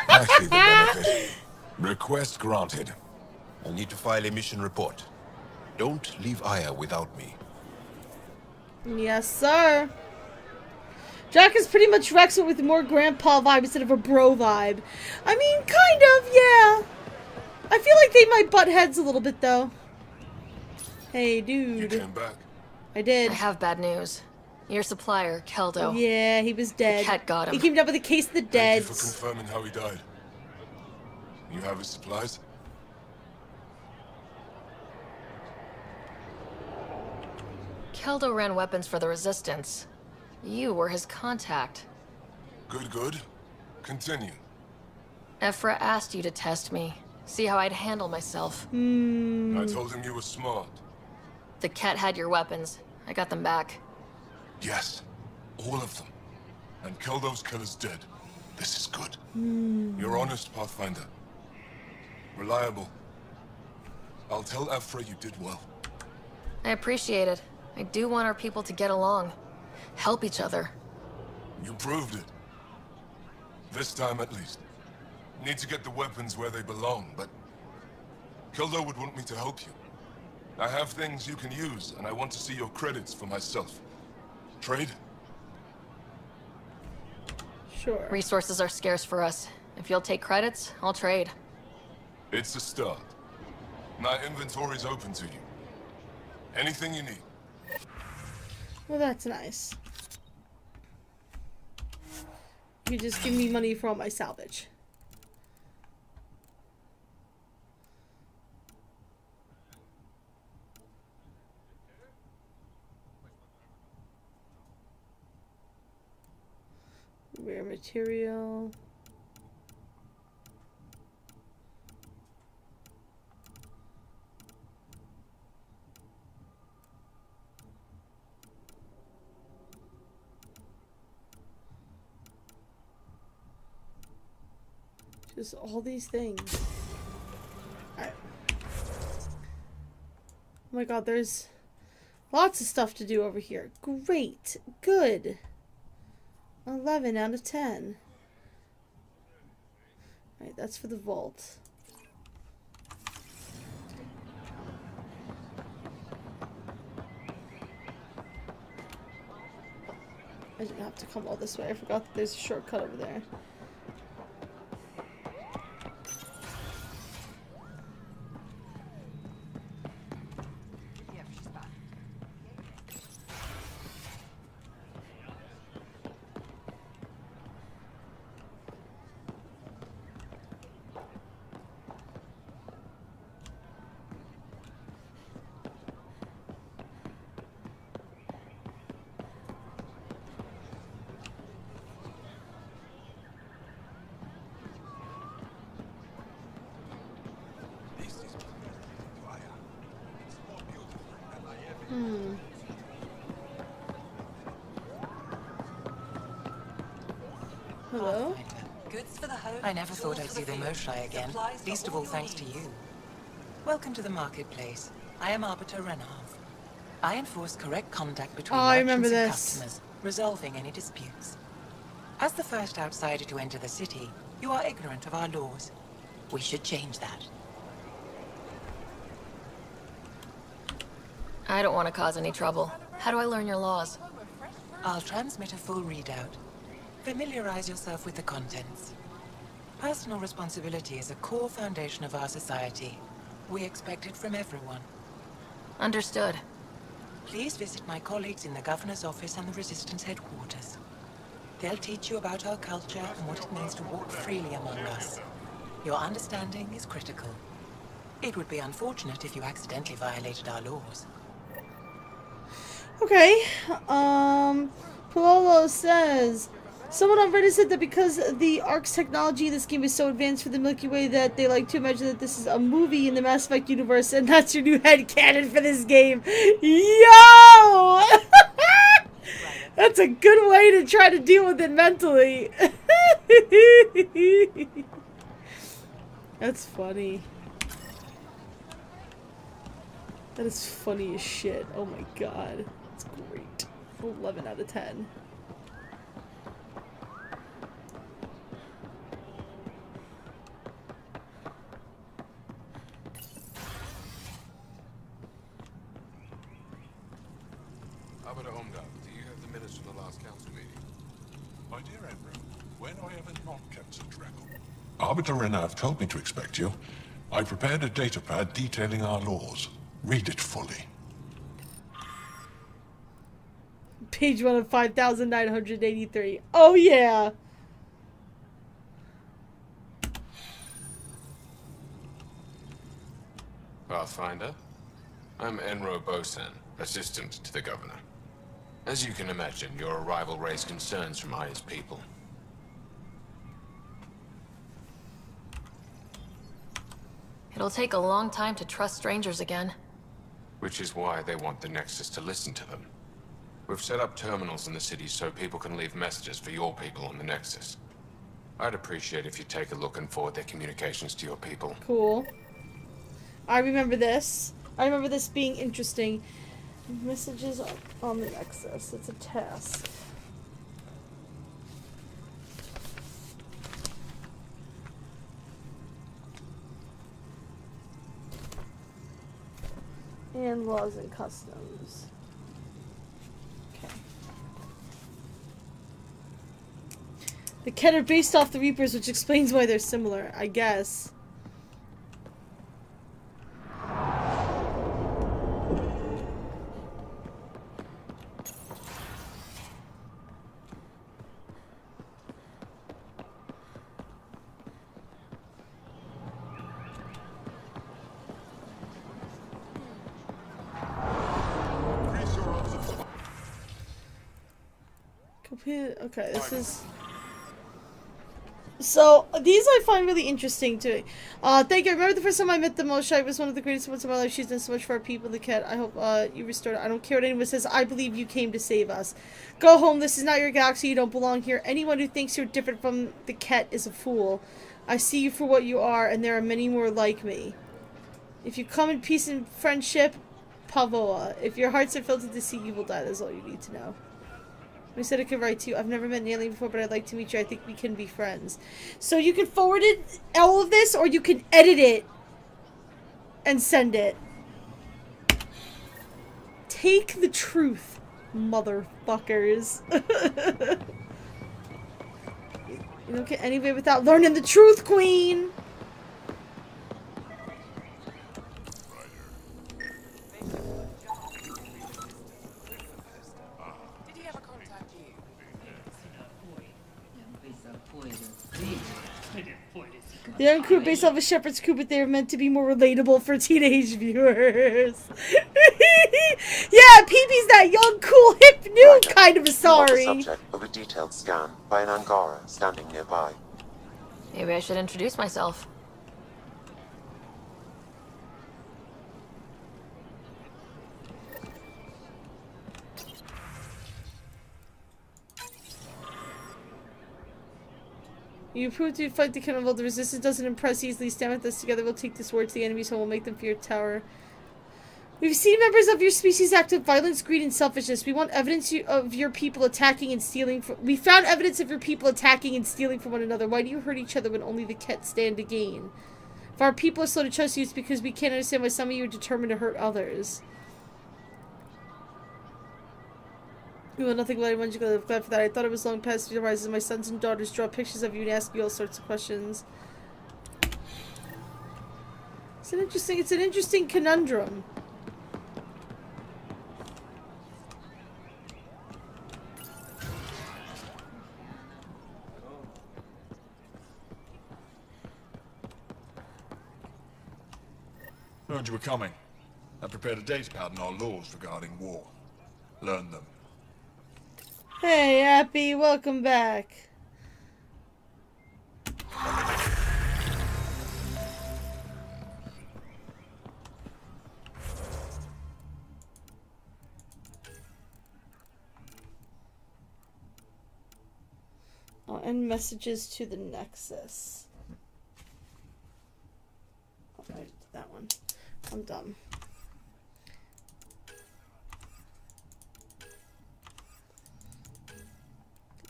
I see the benefit. Request granted. I need to file a mission report. Don't leave Aya without me. Yes, sir. Jack is pretty much Rex with more grandpa vibe instead of a bro vibe. I mean, kind of, yeah. I feel like they might butt heads a little bit, though. Hey, dude. You came back. I did. I have bad news. Your supplier, Keldo. Yeah, he was dead. The Ket got him. He came down with a case of the dead. Thank you for confirming how he died. You have his supplies? Keldo ran weapons for the Resistance. You were his contact. Good, good. Continue. Ephra asked you to test me. See how I'd handle myself. Hmm. I told him you were smart. The Ket had your weapons. I got them back. Yes, all of them. And kill those killers dead. This is good. You're honest, Pathfinder. Reliable. I'll tell Ephra you did well. I appreciate it. I do want our people to get along. Help each other. You proved it. This time at least. Need to get the weapons where they belong, but... Kildo would want me to help you. I have things you can use, and I want to see your credits for myself. Trade? Sure. Resources are scarce for us. If you'll take credits, I'll trade. It's a start. My inventory's open to you. Anything you need. Well, that's nice. You just give me money for all my salvage. Rare material. Just all these things. Alright. Oh my god, there's lots of stuff to do over here. Great. Good. 11 out of 10. Alright, that's for the vault. I didn't have to come all this way. I forgot that there's a shortcut over there. Hello? Goods for the home. I never thought I'd see the Moshai again, least of all thanks to you. Welcome to the marketplace. I am Arbiter Renard. I enforce correct conduct between merchants and customers, resolving any disputes. As the first outsider to enter the city, you are ignorant of our laws. We should change that. I don't want to cause any trouble. How do I learn your laws? I'll transmit a full readout. Familiarize yourself with the contents. Personal responsibility is a core foundation of our society. We expect it from everyone. Understood. Please visit my colleagues in the Governor's office and the Resistance headquarters. They'll teach you about our culture and what it means to walk freely among us. Your understanding is critical. It would be unfortunate if you accidentally violated our laws. Okay, Pololo says, someone on Reddit said that because the Ark's technology in this game is so advanced for the Milky Way that they like to imagine that this is a movie in the Mass Effect universe, and that's your new headcanon for this game. Yo! That's a good way to try to deal with it mentally. That's funny. That is funny as shit. Oh my god. That's great. 11 out of 10. Arbiter Omgar, do you have the minutes from the last council meeting? My dear Emperor, when I ever not kept such record? Arbiter Renav told me to expect you. I prepared a datapad detailing our laws. Read it fully. Page 1 of 5,983. Oh yeah! Pathfinder, I'm Enro Bosan, assistant to the governor. As you can imagine, your arrival raised concerns from Aya's people. It'll take a long time to trust strangers again. Which is why they want the Nexus to listen to them. We've set up terminals in the city so people can leave messages for your people on the Nexus. I'd appreciate if you take a look and forward their communications to your people. Cool. I remember this. I remember this being interesting. Messages on the Nexus. It's a task. And laws and customs. Okay. The Ket are based off the Reapers, which explains why they're similar, I guess. Okay, this is... So, these I find really interesting too. Thank you. I remember the first time I met the Moshai. It was one of the greatest moments of my life. She's done so much for our people, the Ket. I hope you restored it. I don't care what anyone says. I believe you came to save us. Go home. This is not your galaxy. You don't belong here. Anyone who thinks you're different from the Ket is a fool. I see you for what you are, and there are many more like me. If you come in peace and friendship, Pavoa. If your hearts are filled with deceit, you will die. That's all you need to know. We said I could write to you. I've never met an alien before, but I'd like to meet you. I think we can be friends. So you can forward it, all of this, or you can edit it and send it. Take the truth, motherfuckers. You don't get anywhere without learning the truth, queen. The young crew based off a shepherd's crew, but they are meant to be more relatable for teenage viewers. Yeah, Peepy's that young, cool, hip, new kind of a sorry. Subject of a detailed scan by an Angara standing nearby. Maybe I should introduce myself. You proved to fight the cannibal. The resistance doesn't impress easily. Stand with us together. We'll take this war to the enemy's home. We'll make them fear tower. We've seen members of your species act with violence, greed, and selfishness. We want evidence of your people attacking and stealing from... We found evidence of your people attacking and stealing from one another. Why do you hurt each other when only the Ket stand to gain? If our people are slow to trust you, it's because we can't understand why some of you are determined to hurt others. We will nothing but anyone. I'm glad for that. I thought it was long past the horizon. My sons and daughters draw pictures of you and ask you all sorts of questions. It's an interesting conundrum. Heard you were coming. I prepared a data pad on our laws regarding war. Learn them. Hey, Appy, welcome back. I'll end messages to the Nexus. Alright, that one. I'm dumb.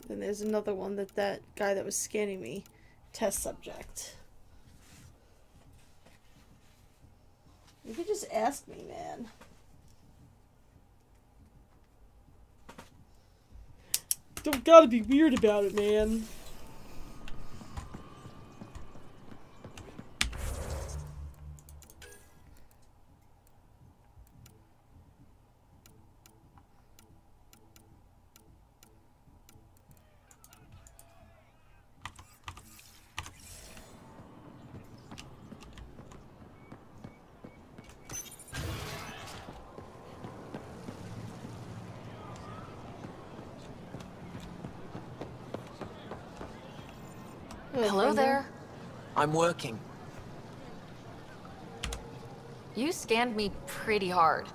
Then there's another one that guy that was scanning me. Test subject. You could just ask me, man. Don't gotta be weird about it, man. Hello there. I'm working. You scanned me pretty hard.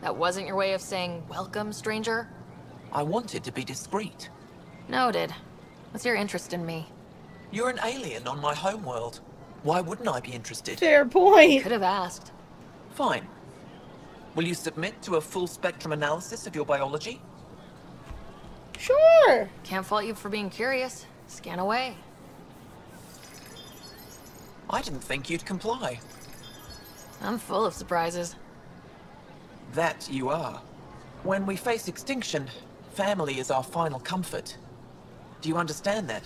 That wasn't your way of saying, welcome, stranger? I wanted to be discreet. Noted. What's your interest in me? You're an alien on my homeworld. Why wouldn't I be interested? Fair point. Could have asked. Fine. Will you submit to a full spectrum analysis of your biology? Sure. Can't fault you for being curious. Scan away. I didn't think you'd comply. I'm full of surprises. That you are. When we face extinction, family is our final comfort. Do you understand that?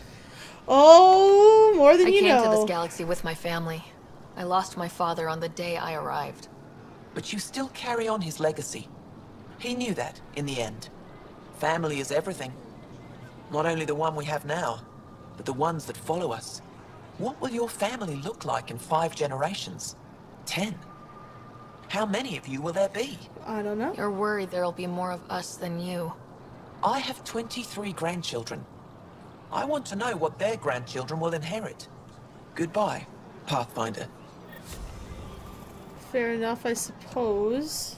Oh, more than you know. I came to this galaxy with my family. I lost my father on the day I arrived. But you still carry on his legacy. He knew that, in the end. Family is everything. Not only the one we have now, but the ones that follow us. What will your family look like in 5 generations? 10? How many of you will there be? I don't know. You're worried there'll be more of us than you. I have 23 grandchildren. I want to know what their grandchildren will inherit. Goodbye, Pathfinder. Fair enough, I suppose.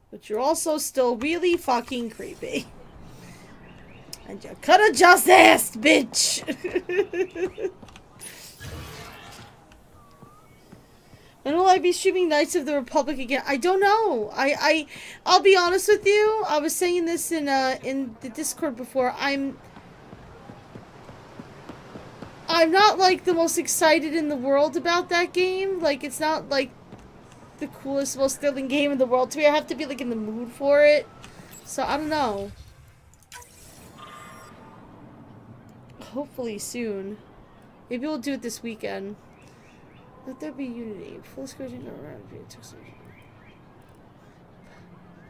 But you're also still really fucking creepy. And you coulda just asked, bitch! When will I be streaming Knights of the Republic again? I don't know. I'll be honest with you. I was saying this in the Discord before. I'm not like the most excited in the world about that game. Like, it's not like the coolest, most thrilling game in the world to me. I have to be like in the mood for it. So I don't know. Hopefully soon. Maybe we'll do it this weekend. Let there be unity. Full excursion around.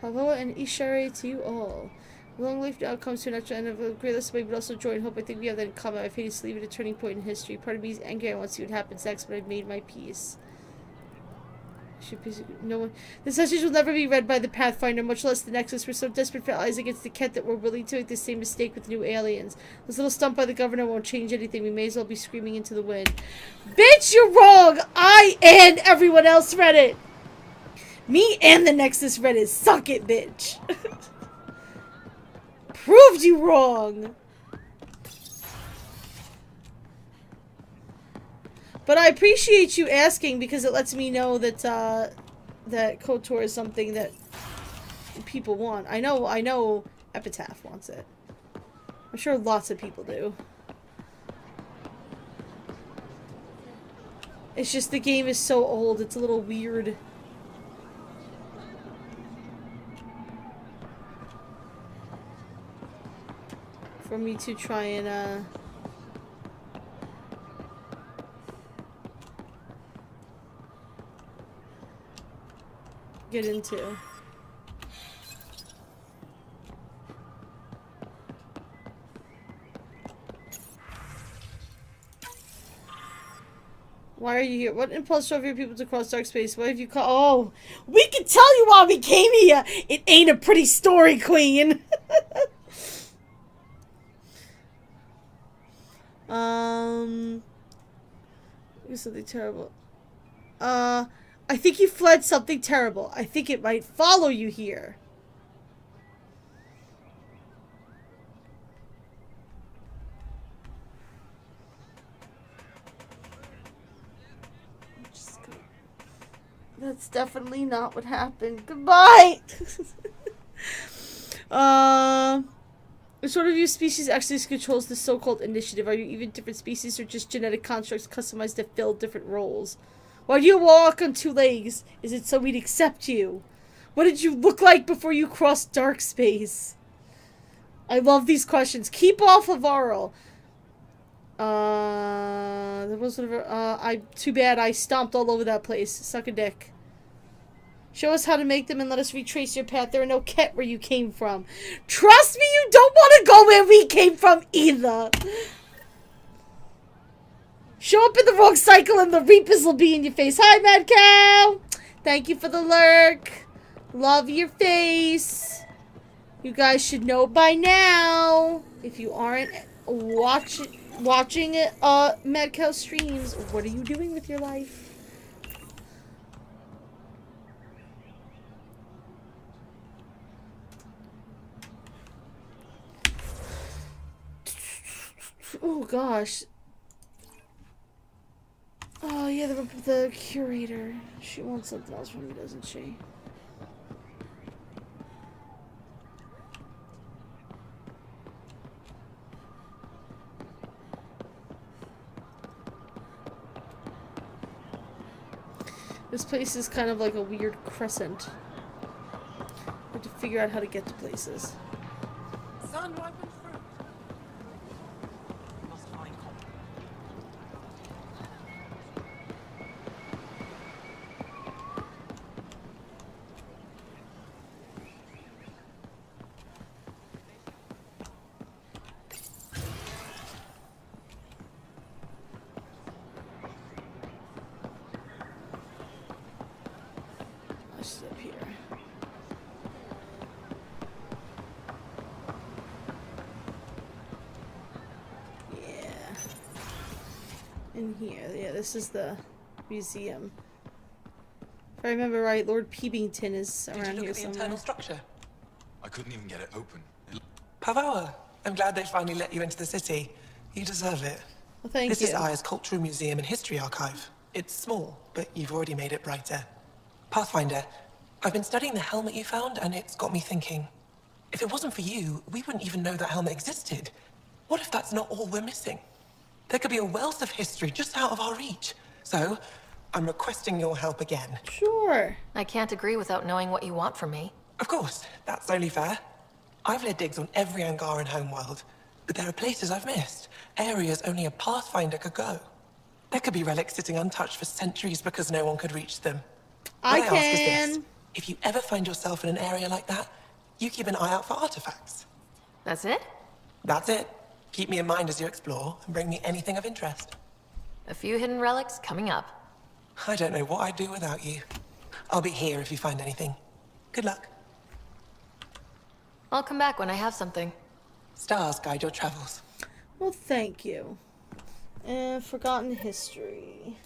Hello and Ishare to you all. Long life now comes to a natural end of a great lesson, but also joy and hope. I think we have that in common. I've hated to leave it a turning point in history. Part of me is angry. I want to see what happens next, but I've made my peace. No one. This message will never be read by the Pathfinder, much less the Nexus. We're so desperate for allies against the Ket that we're willing to make the same mistake with new aliens. This little stump by the governor won't change anything. We may as well be screaming into the wind. Bitch, you're wrong! I and everyone else read it! Me and the Nexus read it. Suck it, bitch. proved you wrong. But I appreciate you asking because it lets me know that that KOTOR is something that people want. I know Epitaph wants it. I'm sure lots of people do. It's just the game is so old, it's a little weird. For me to try and get into. Why are you here? What impulse drove your people to cross dark space? What have you called? Oh, we can tell you why we came here. It ain't a pretty story, Queen. Something terrible. I think you fled something terrible. I think it might follow you here. That's definitely not what happened. Goodbye! Which one of your species actually controls the so-called initiative? Are you even different species or just genetic constructs customized to fill different roles? Why do you walk on two legs? Is it so we'd accept you? What did you look like before you crossed dark space? I love these questions. Keep off of Varl. There was too bad I stomped all over that place. Suck a dick. Show us how to make them and let us retrace your path. There are no Ket where you came from. Trust me, you don't want to go where we came from either. Show up in the wrong cycle and the Reapers will be in your face. Hi, Mad Cow. Thank you for the lurk. Love your face. You guys should know by now. If you aren't watching Mad Cow streams, what are you doing with your life? Oh gosh. Oh yeah, the curator. She wants something else from me, doesn't she? This place is kind of like a weird crescent. I have to figure out how to get to places. Sun ripened fruit. We must find copper. She's up here. In here. Yeah, this is the museum. If I remember right, Lord Peebington is around here somewhere. Internal structure? I couldn't even get it open. Pavawa, I'm glad they finally let you into the city. You deserve it. Well, thank you. This is Aya's Cultural Museum and History Archive. It's small, but you've already made it brighter. Pathfinder, I've been studying the helmet you found, and it's got me thinking. If it wasn't for you, we wouldn't even know that helmet existed. What if that's not all we're missing? There could be a wealth of history just out of our reach. So, I'm requesting your help again. Sure. I can't agree without knowing what you want from me. Of course, that's only fair. I've led digs on every Angaran homeworld, but there are places I've missed, areas only a Pathfinder could go. There could be relics sitting untouched for centuries because no one could reach them. I What ask is can. this. If you ever find yourself in an area like that, you keep an eye out for artifacts. That's it? That's it. Keep me in mind as you explore, and bring me anything of interest. A few hidden relics coming up. I don't know what I'd do without you. I'll be here if you find anything. Good luck. I'll come back when I have something. Stars guide your travels. Well, thank you. And forgotten history.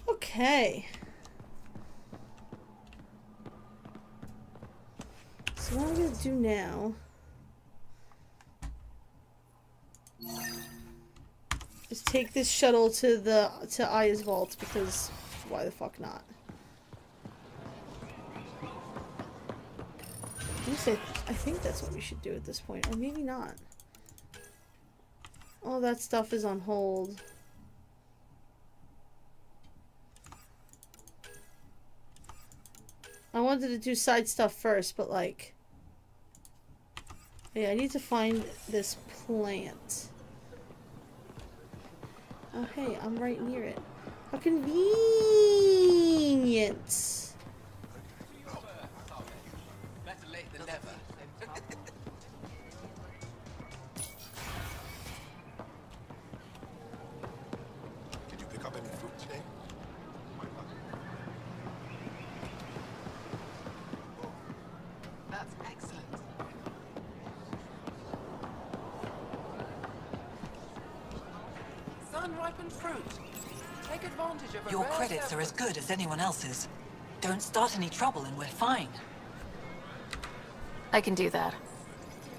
Okay. So what I'm gonna do now is take this shuttle to Aya's vault, because why the fuck not? At least I think that's what we should do at this point, or maybe not. All that stuff is on hold. I wanted to do side stuff first, but like... Yeah, I need to find this plant. Oh hey, I'm right near it. How convenient! Better late than never. Did you pick up any fruit today? That's excellent. Sun-ripened fruit. Take advantage of a Your rare credits are as surplus. good as anyone else's. Don't start any trouble and we're fine. I can do that.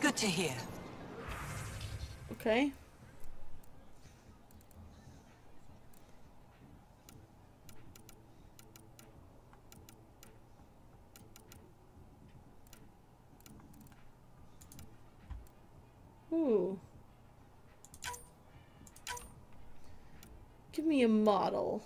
Good to hear. Okay. Ooh. Give me a model.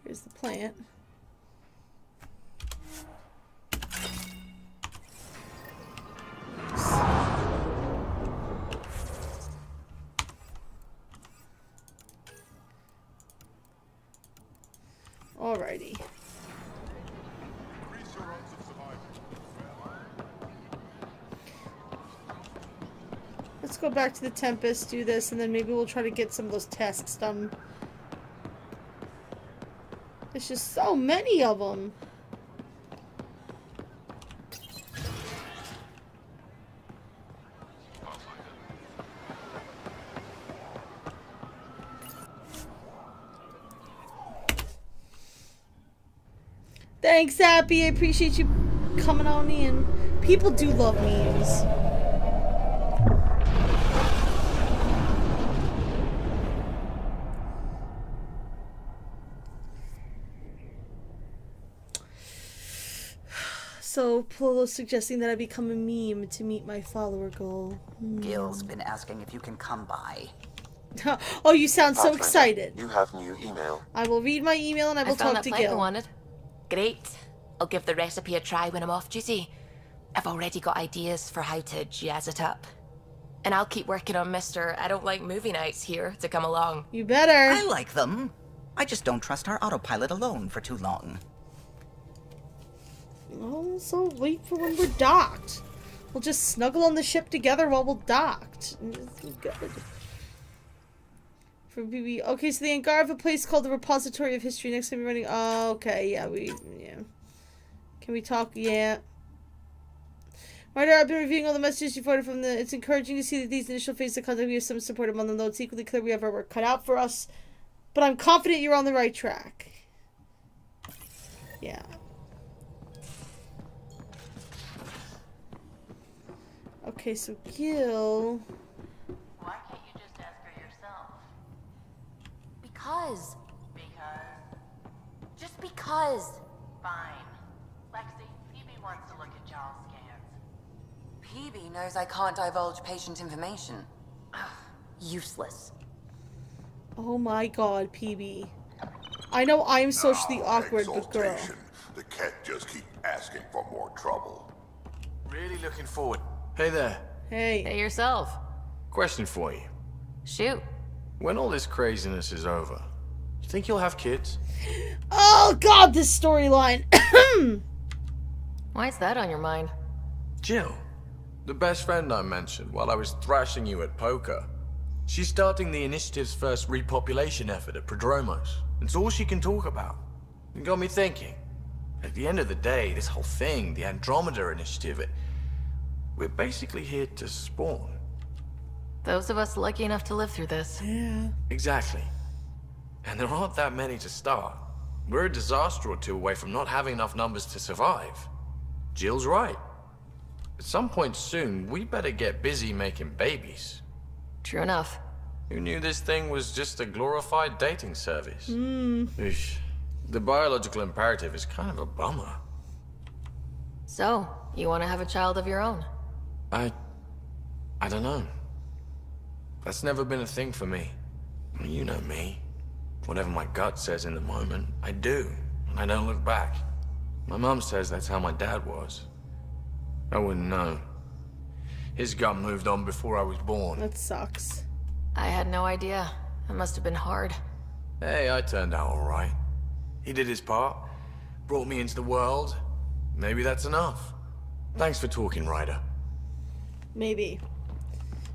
Here's the plant. Alrighty. Let's go back to the Tempest, do this, and then maybe we'll try to get some of those tasks done. There's just so many of them. Thanks, Happy. I appreciate you coming on in. People do love memes. So, Polo's suggesting that I become a meme to meet my follower goal. Gil's been asking if you can come by. Oh, you sound so Pathfinder, excited. You have new email. I will read my email and I will found talk that to plant I Gil. wanted. Great. I'll give the recipe a try when I'm off duty. I've already got ideas for how to jazz it up. And I'll keep working on Mr. I don't like movie nights here to come along. You better. I like them. I just don't trust our autopilot alone for too long. Oh, so wait for when we're docked. We'll just snuggle on the ship together while we're docked. Good. For BB. Okay, so the hangar of a place called the Repository of History. Next time we're running. Oh, okay, yeah, yeah. Can we talk? Yeah. Ryder, I've been reviewing all the messages you forwarded from the. It's encouraging to see that these initial phases of contact we have some support among them, though it's equally clear we have our work cut out for us. But I'm confident you're on the right track. Yeah. Okay, so Gil. Why can't you just ask her yourself? Because. Because? Just because. Fine. Lexi, Phoebe wants to look at y'all's scans. PB knows I can't divulge patient information. Ugh, useless. Oh my god, PB. I know I'm socially awkward, but girl. Exaltation. The cat just keep asking for more trouble. Really looking forward. Hey there. Hey. Hey yourself. Question for you. Shoot. When all this craziness is over, you think you'll have kids? Oh god, this storyline. Why is that on your mind? Jill, the best friend I mentioned while I was thrashing you at poker. She's starting the initiative's first repopulation effort at Prodromos. It's all she can talk about. It got me thinking. At the end of the day, this whole thing, the Andromeda initiative, we're basically here to spawn. Those of us lucky enough to live through this. Yeah. Exactly. And there aren't that many to start. We're a disaster or two away from not having enough numbers to survive. Jill's right. At some point soon, we better get busy making babies. True enough. Who knew this thing was just a glorified dating service? Mm. The biological imperative is kind of a bummer. So, you want to have a child of your own? I don't know. That's never been a thing for me. You know me. Whatever my gut says in the moment, I do, and I don't look back. My mom says that's how my dad was. I wouldn't know. His gut moved on before I was born. That sucks. I had no idea. It must have been hard. Hey, I turned out all right. He did his part. Brought me into the world. Maybe that's enough. Thanks for talking, Ryder. Maybe.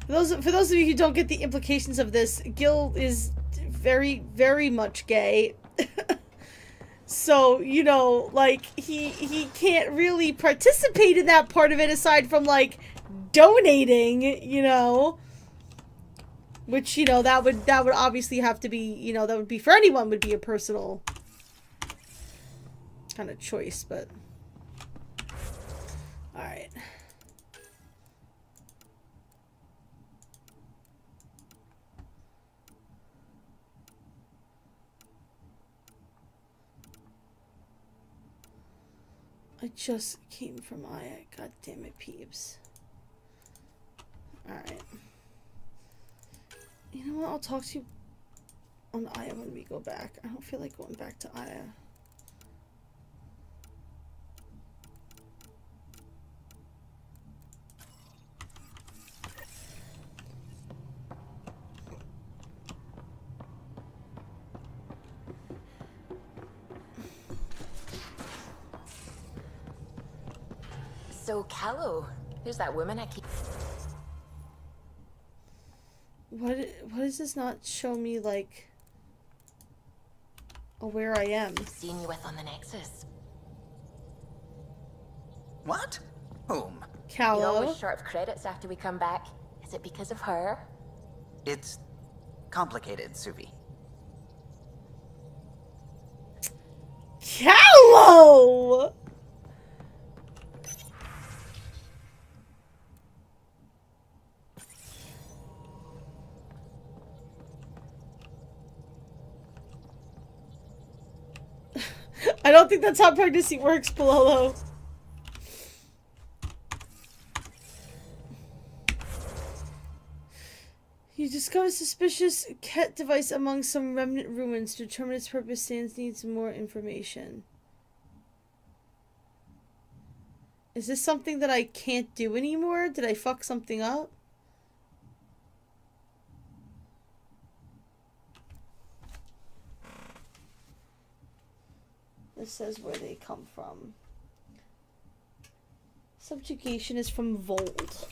For those of you who don't get the implications of this, Gil is very, very much gay. So, you know, like, he can't really participate in that part of it aside from, like, donating, you know. Which, you know, that would obviously have to be, you know, that would be for anyone would be a personal kind of choice, but alright. I just came from Aya. God damn it, peeps. Alright. You know what? I'll talk to you on Aya when we go back. I don't feel like going back to Aya. So, Callow, who's that woman I keep... What does this not show me, like, where I am? Seen you with on the Nexus. What? Whom? Callow. You're always short of credits after we come back. Is it because of her? It's complicated, Suvi. Callow! I don't think that's how pregnancy works, Pololo. You discover a suspicious cat device among some remnant ruins. To determine its purpose, Sans needs more information. Is this something that I can't do anymore? Did I fuck something up? This says where they come from. Subjugation is from Vold.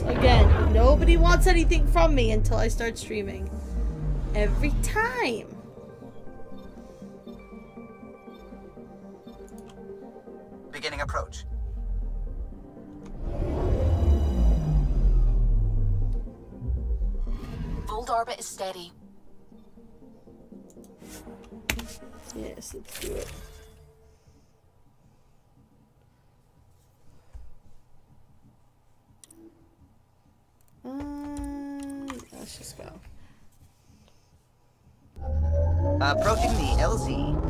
Again, nobody wants anything from me until I start streaming. Every time. Beginning approach. Bold orbit is steady. Yes, let's do it. Let's just go. Approaching the LZ.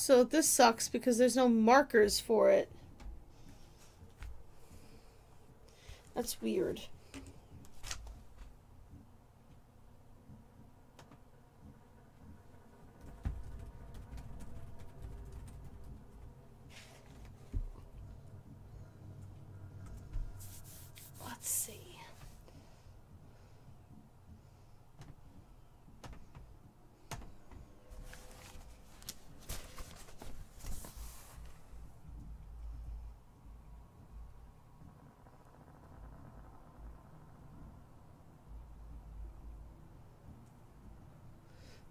So this sucks because there's no markers for it. That's weird. Let's see.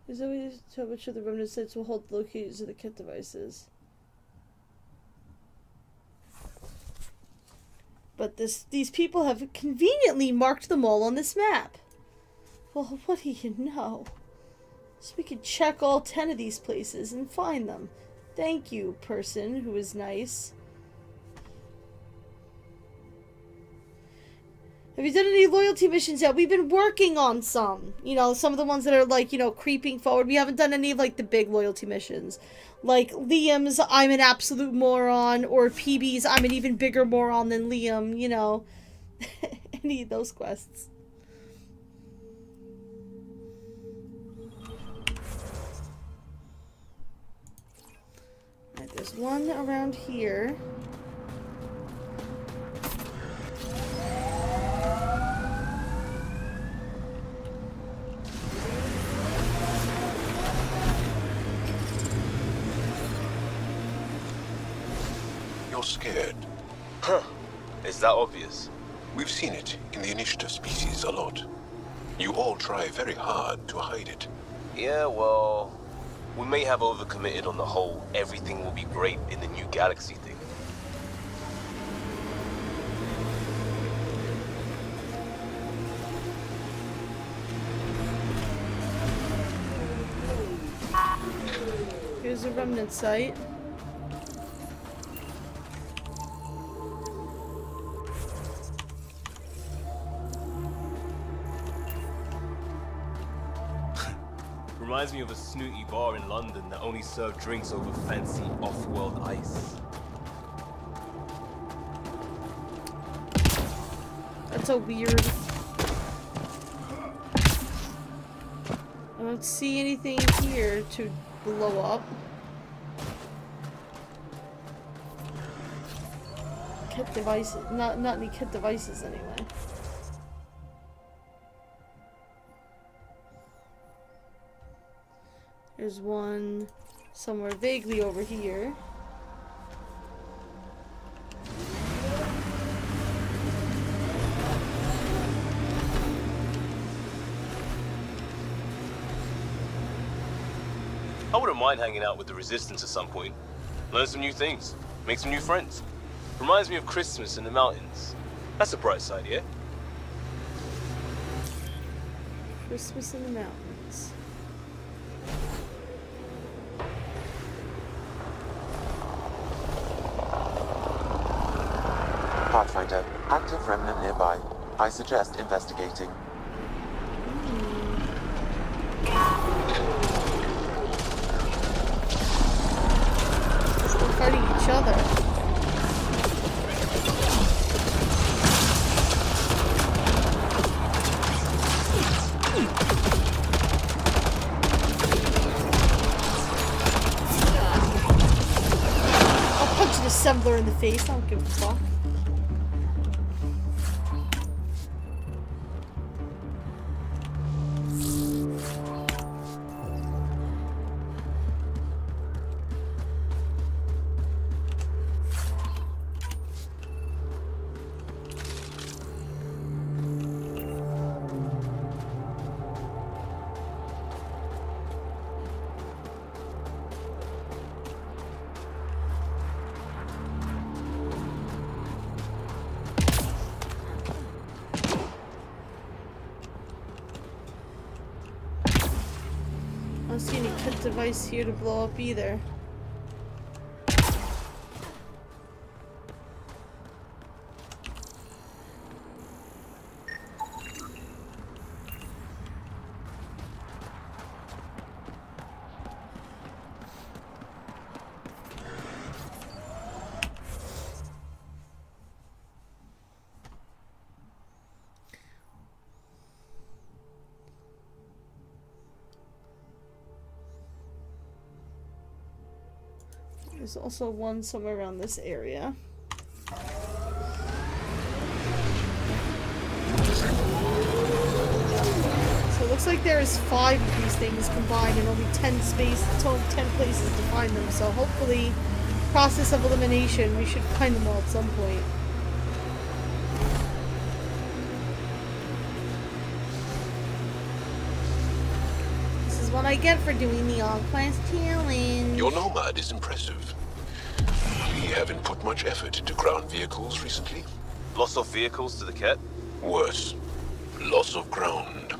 There's always so much of the remnant sets will hold the locations of the kit devices. But these people have conveniently marked them all on this map. Well, what do you know? So we can check all 10 of these places and find them. Thank you, person who is nice. Have you done any loyalty missions yet? We've been working on some. You know, some of the ones that are, like, you know, creeping forward. We haven't done any of, like, the big loyalty missions. Like, Liam's I'm an absolute moron, or PB's I'm an even bigger moron than Liam, you know. Any of those quests. Alright, there's one around here. You're scared. Huh. Is that obvious? We've seen it in the initiative species a lot. You all try very hard to hide it. Yeah, well, we may have overcommitted on the whole everything will be great in the new galaxy thing. Here's a remnant site. Reminds me of a snooty bar in London that only served drinks over fancy off-world ice. That's a weird... I don't see anything here to blow up. Kit devices. Not any kit devices anyway. There's one somewhere vaguely over here. I wouldn't mind hanging out with the Resistance at some point. Learn some new things. Make some new friends. Reminds me of Christmas in the mountains. That's a bright side, yeah? Christmas in the mountains. Pathfinder, active remnant nearby. I suggest investigating. They're fighting each other. I'll punch an assembler in the face. I don't give a fuck. I don't see any kit device here to blow up either. There's also one somewhere around this area. So it looks like there is 5 of these things combined and only 10 places to find them. So hopefully, process of elimination, we should find them all at some point. This is what I get for doing the all-class challenge. Your Nomad is impressive. We haven't put much effort into ground vehicles recently. Loss of vehicles to the Ket? Worse, loss of ground.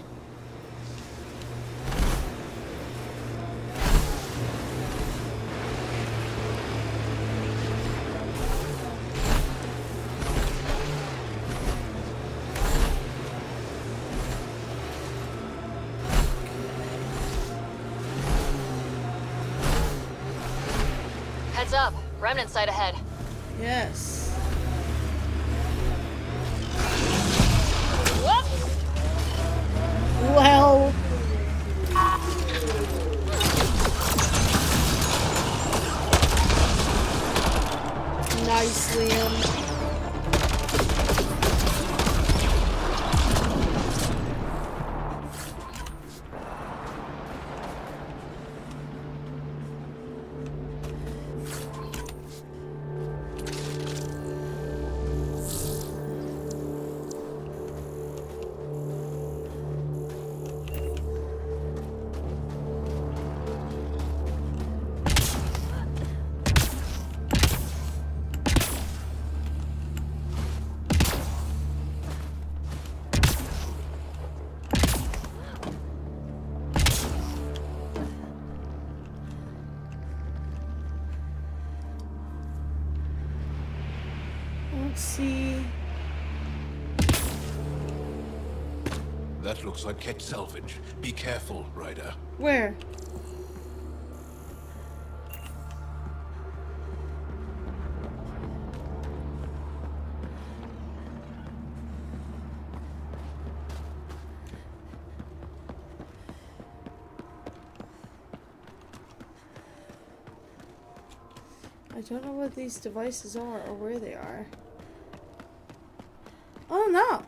Heads up. Remnant site ahead. Yes. Whoops! Well. Nice, Liam. Let's see. That looks like Ket salvage. Be careful, Ryder. Where? I don't know what these devices are or where they are. Oh no!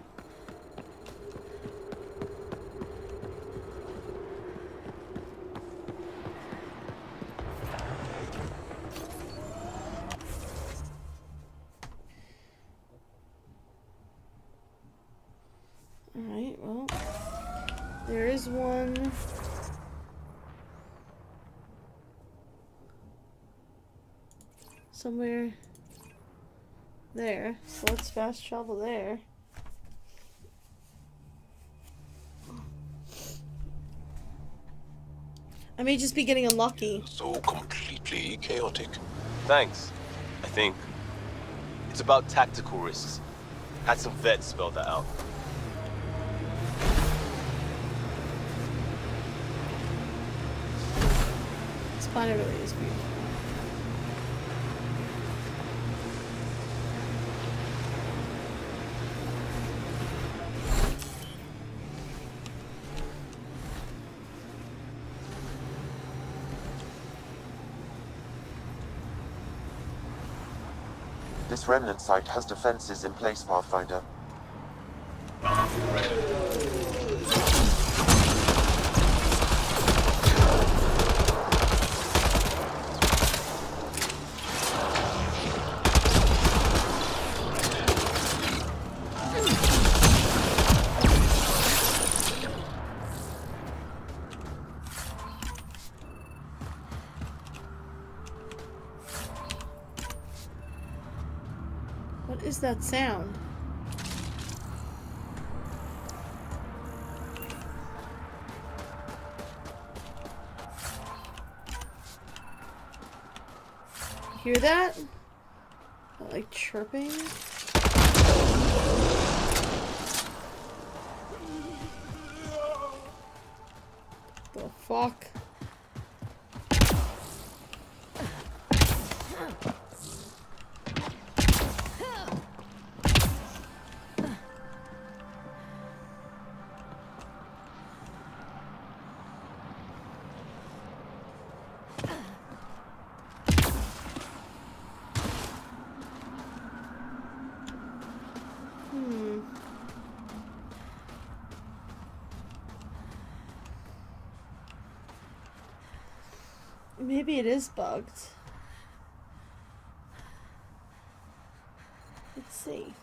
Alright, well, there is one. Somewhere there, so let's fast travel there. I may just be getting unlucky. So completely chaotic. Thanks, I think. It's about tactical risks. Had some vets spell that out. This planet really is beautiful. This remnant site has defenses in place, Pathfinder. What is that sound? Hear that? Like chirping? The fuck? Maybe it is bugged. Let's see.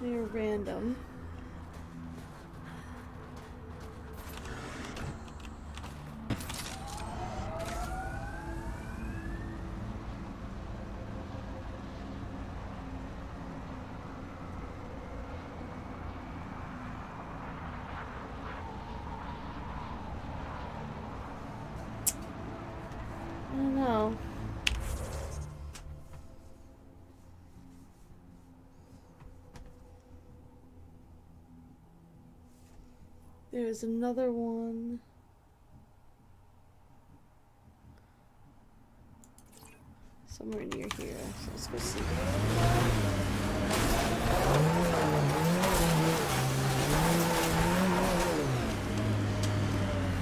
They're random. I don't know. There's another one. Somewhere near here. So let's go see.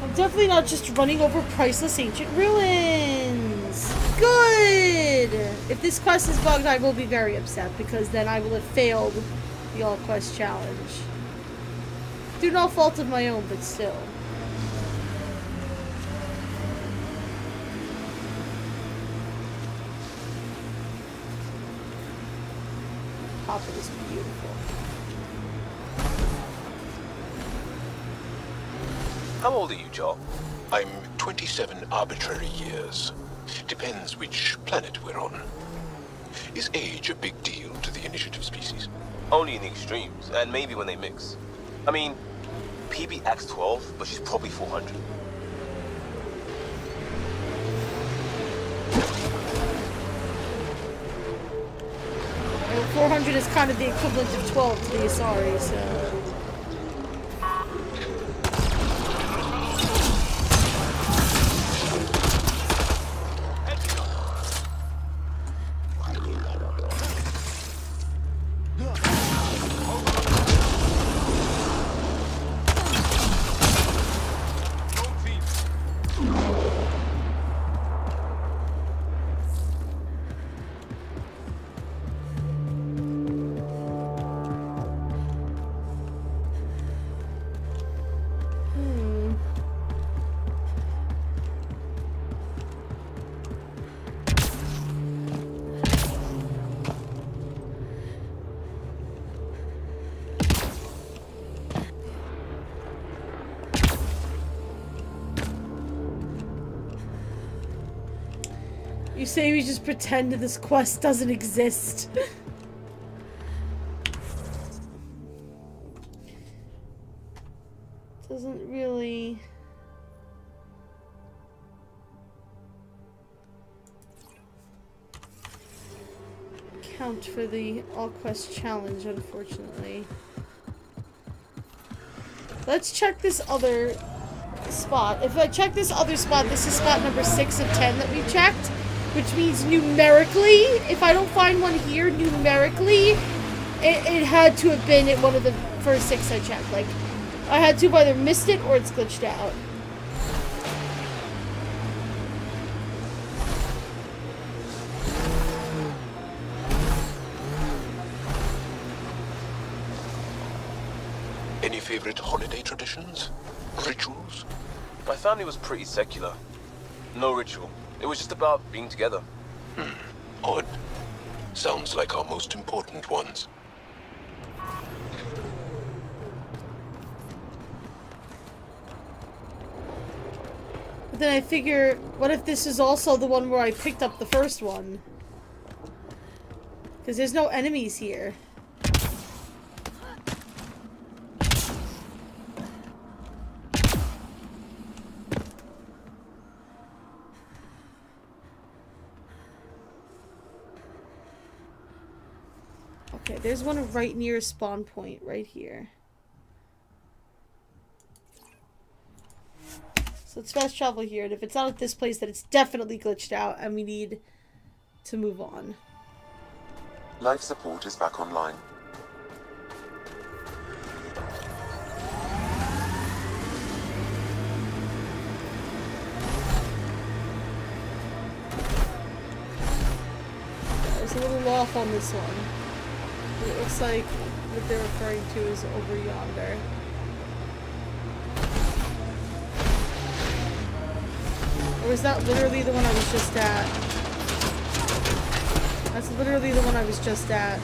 I'm definitely not just running over priceless ancient ruins. Good! If this quest is bugged, I will be very upset because then I will have failed the all quest challenge. Through no fault of my own, but still. Papa is beautiful. How old are you, Joel? I'm 27 arbitrary years. Depends which planet we're on. Is age a big deal to the initiative species? Only in the extremes, and maybe when they mix. I mean, PB acts 12, but she's probably 400. Well, 400 is kind of the equivalent of 12 to the Asari, so... You say we just pretend this quest doesn't exist. Doesn't really... count for the all quest challenge, unfortunately. Let's check this other spot. If I check this other spot, this is spot number 6 of 10 that we checked. Which means numerically, if I don't find one here, numerically, it had to have been at one of the first 6 I checked. Like, I had to have either missed it or it's glitched out. Any favorite holiday traditions? Rituals? My family was pretty secular. No ritual. It was just about being together. Odd. Sounds like our most important ones. But then I figure, what if this is also the one where I picked up the first one? Because there's no enemies here. Okay, there's one right near a spawn point, right here. So let's fast travel here, and if it's not at this place, then it's definitely glitched out, and we need to move on. Life support is back online. I was a little off on this one. It looks like what they're referring to is over yonder. Or is that literally the one I was just at? That's literally the one I was just at.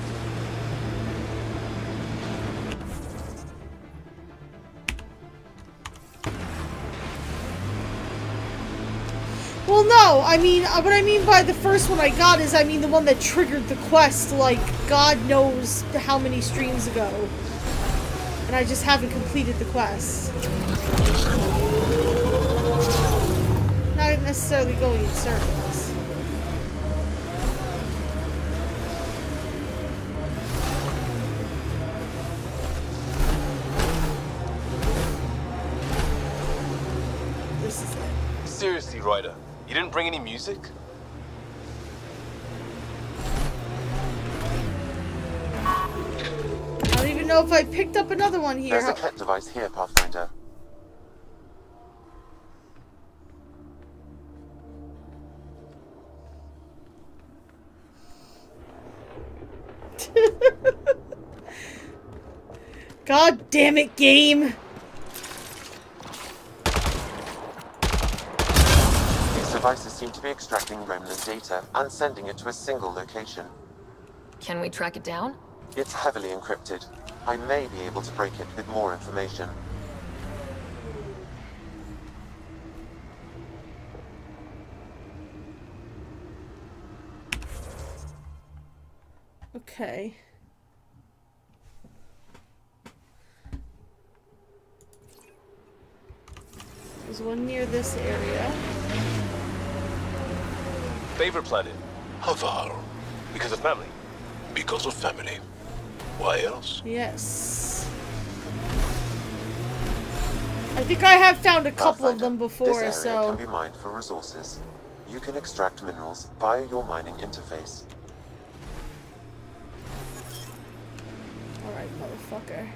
Well, no, I mean, what I mean by the first one I got is, I mean the one that triggered the quest, like, God knows how many streams ago. And I just haven't completed the quest. Not necessarily going in circles. This is it. Seriously, Ryder, you didn't bring any music? I don't even know if I picked up another one here. There's a cat device here, Pathfinder. God damn it, game! These devices seem to be extracting remnant data and sending it to a single location. Can we track it down? It's heavily encrypted. I may be able to break it with more information. Okay. There's one near this area. Favorite planet? Havar. Because of family? Because of family. Why else? Yes. I think I have found a couple of them before, this area so... can be mined for resources. You can extract minerals via your mining interface. Alright, motherfucker.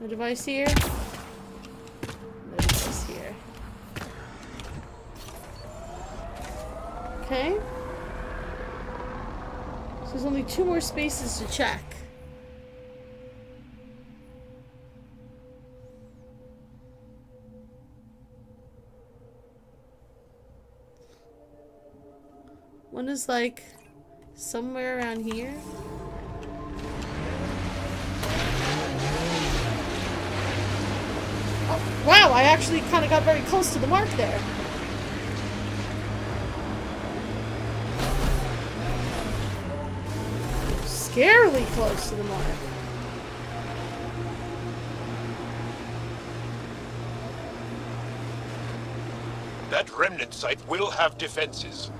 No device here. No device here. Okay. So there's only 2 more spaces to check. One is like somewhere around here. Oh, wow, I actually kind of got very close to the mark there. Scarily close to the mark. That remnant site will have defenses.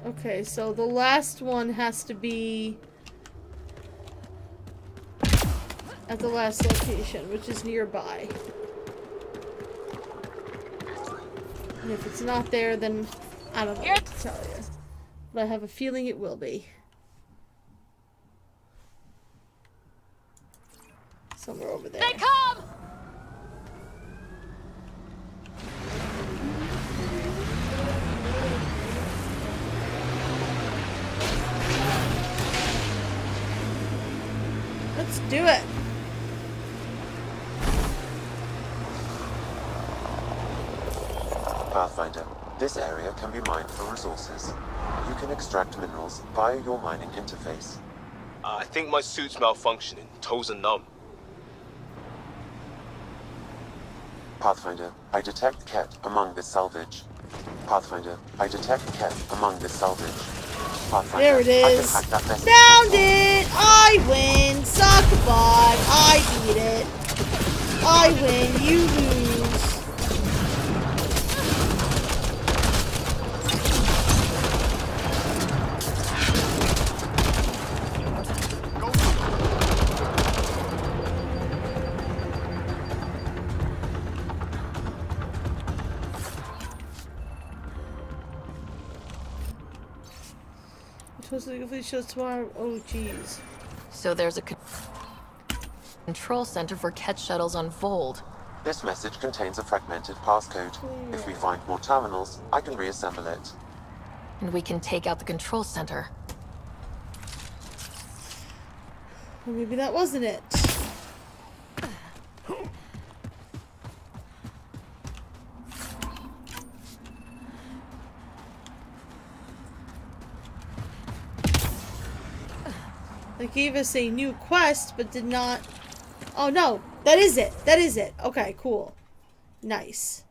Okay, so the last one has to be at the last location, which is nearby. And if it's not there, then I don't know what to tell you. But I have a feeling it will be. Somewhere over there. They come! Let's do it. Pathfinder, this area can be mined for resources. You can extract minerals via your mining interface. I think my suit's malfunctioning. Toes are numb. Pathfinder, I detect Ket among this salvage. Pathfinder, I detect Ket among this salvage. Pathfinder, There it I can is. hack that message. Found it! I win! Suck a bot. I beat it. I win. You lose. Supposed to complete shows tomorrow. Oh, jeez. So there's a control center for Ket shuttles on Vold. This message contains a fragmented passcode. If we find more terminals, I can reassemble it. And we can take out the control center. Well, maybe that wasn't it. They gave us a new quest, but did not... Oh, no. That is it. That is it. Okay, cool. Nice.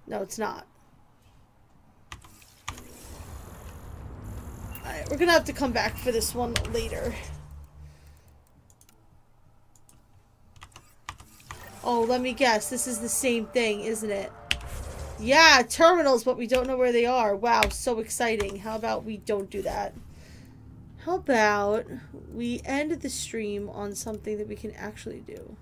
No, it's not. Alright, we're gonna have to come back for this one later. Oh, let me guess. This is the same thing, isn't it? Yeah, terminals, but we don't know where they are. Wow, so exciting. How about we don't do that? How about we end the stream on something that we can actually do?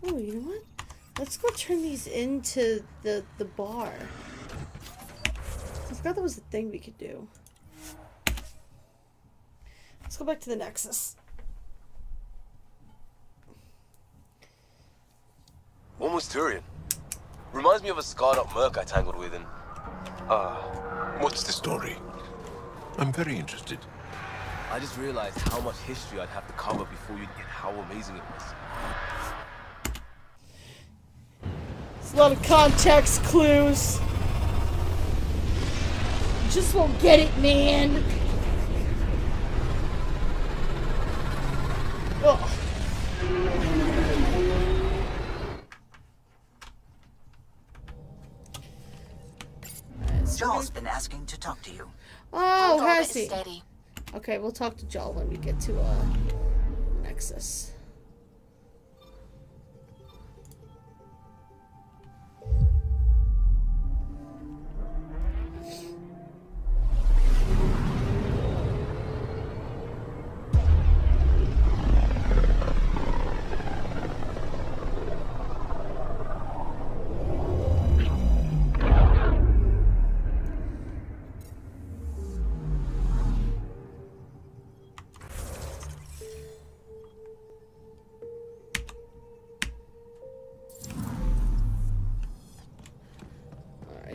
Oh, you know what? Let's go turn these into the bar. I forgot that was a thing we could do. Let's go back to the Nexus. Almost Turian. Reminds me of a scarred up merc I tangled with in... What's the story? I'm very interested. I just realized how much history I'd have to cover before you'd get how amazing it was. It's a lot of context clues. You just won't get it, man. Oh. Joel's been asking to talk to you. Oh, Hold has it he? steady. Okay, we'll talk to Joel when we get to Nexus.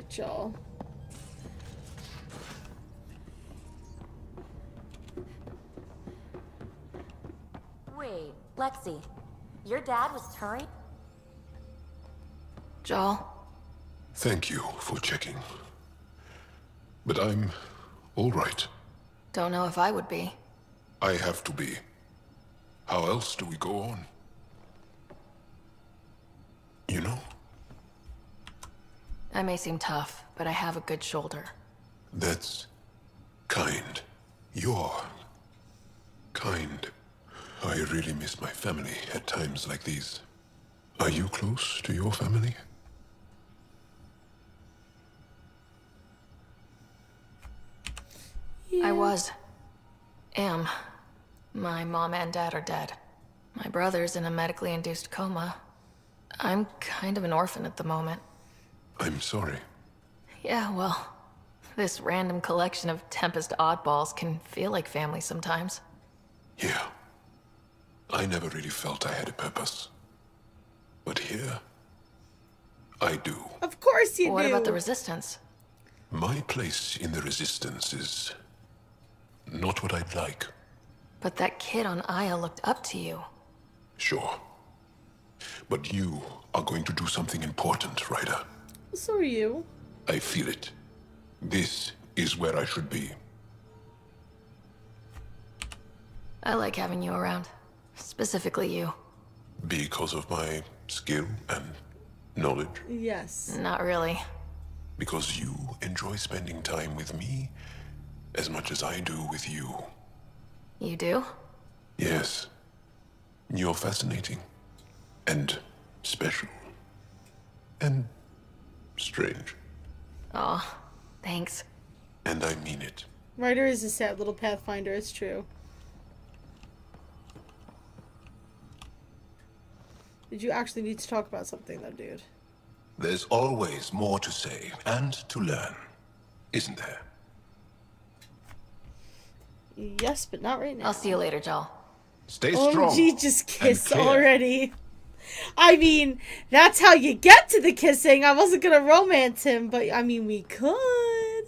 Joel. Wait, Lexi, your dad was Turing? Joel? Thank you for checking. But I'm all right. Don't know if I would be. I have to be. How else do we go on? You know? I may seem tough, but I have a good shoulder. That's kind. You're kind. I really miss my family at times like these. Are you close to your family? Yeah. I was. Am. My mom and dad are dead. My brother's in a medically induced coma. I'm kind of an orphan at the moment. I'm sorry. Yeah, well, this random collection of Tempest oddballs can feel like family sometimes. Yeah. I never really felt I had a purpose. But here, I do. Of course you do. What about the Resistance? My place in the Resistance is not what I'd like. But that kid on Aya looked up to you. Sure. But you are going to do something important, Ryder. So are you. I feel it. This is where I should be. I like having you around. Specifically you. Because of my skill and knowledge? Yes. Not really. Because you enjoy spending time with me as much as I do with you. You do? Yes. You're fascinating. And special. And strange. Aw, thanks. And I mean it. Ryder is a sad little pathfinder, it's true. Did you actually need to talk about something though, dude? There's always more to say and to learn, isn't there? Yes, but not right now. I'll see you later, Joel. Stay strong. Oh, gee, just kiss already. I mean, that's how you get to the kissing. I wasn't gonna romance him, but I mean, we could.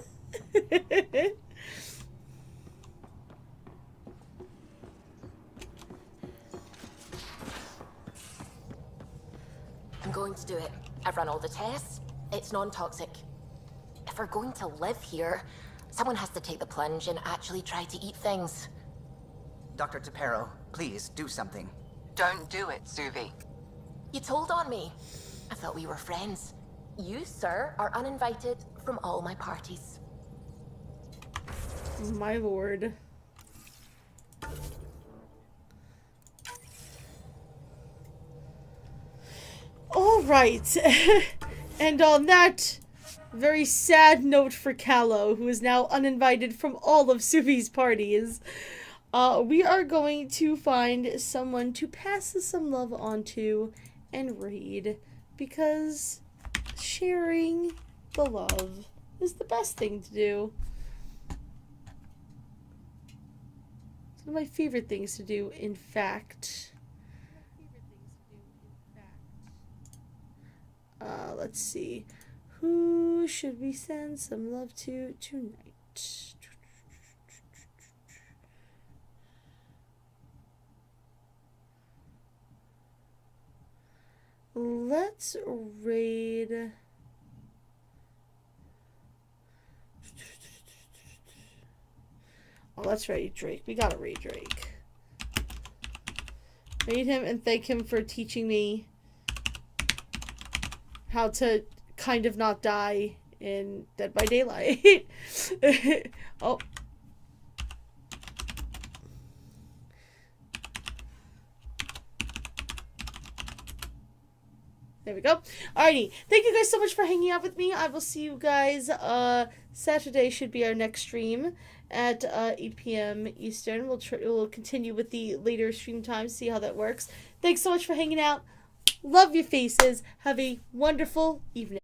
I'm going to do it. I've run all the tests. It's non-toxic. If we're going to live here, someone has to take the plunge and actually try to eat things. Dr. Tapero, please do something. Don't do it, Suvi. You told on me. I thought we were friends. You, sir, are uninvited from all my parties. My lord. All right. And on that very sad note for Callow, who is now uninvited from all of Suvi's parties, we are going to find someone to pass some love on to and raid, because sharing the love is the best thing to do. It's one of my favorite things to do, in fact. Let's see. Who should we send some love to tonight? Let's raid... Oh, let's raid Drake. We gotta raid Drake. Raid him and thank him for teaching me how to kind of not die in Dead by Daylight. Oh. There we go. Alrighty. Thank you guys so much for hanging out with me. I will see you guys. Saturday should be our next stream at 8 p.m. Eastern. We'll continue with the later stream times, see how that works. Thanks so much for hanging out. Love your faces. Have a wonderful evening.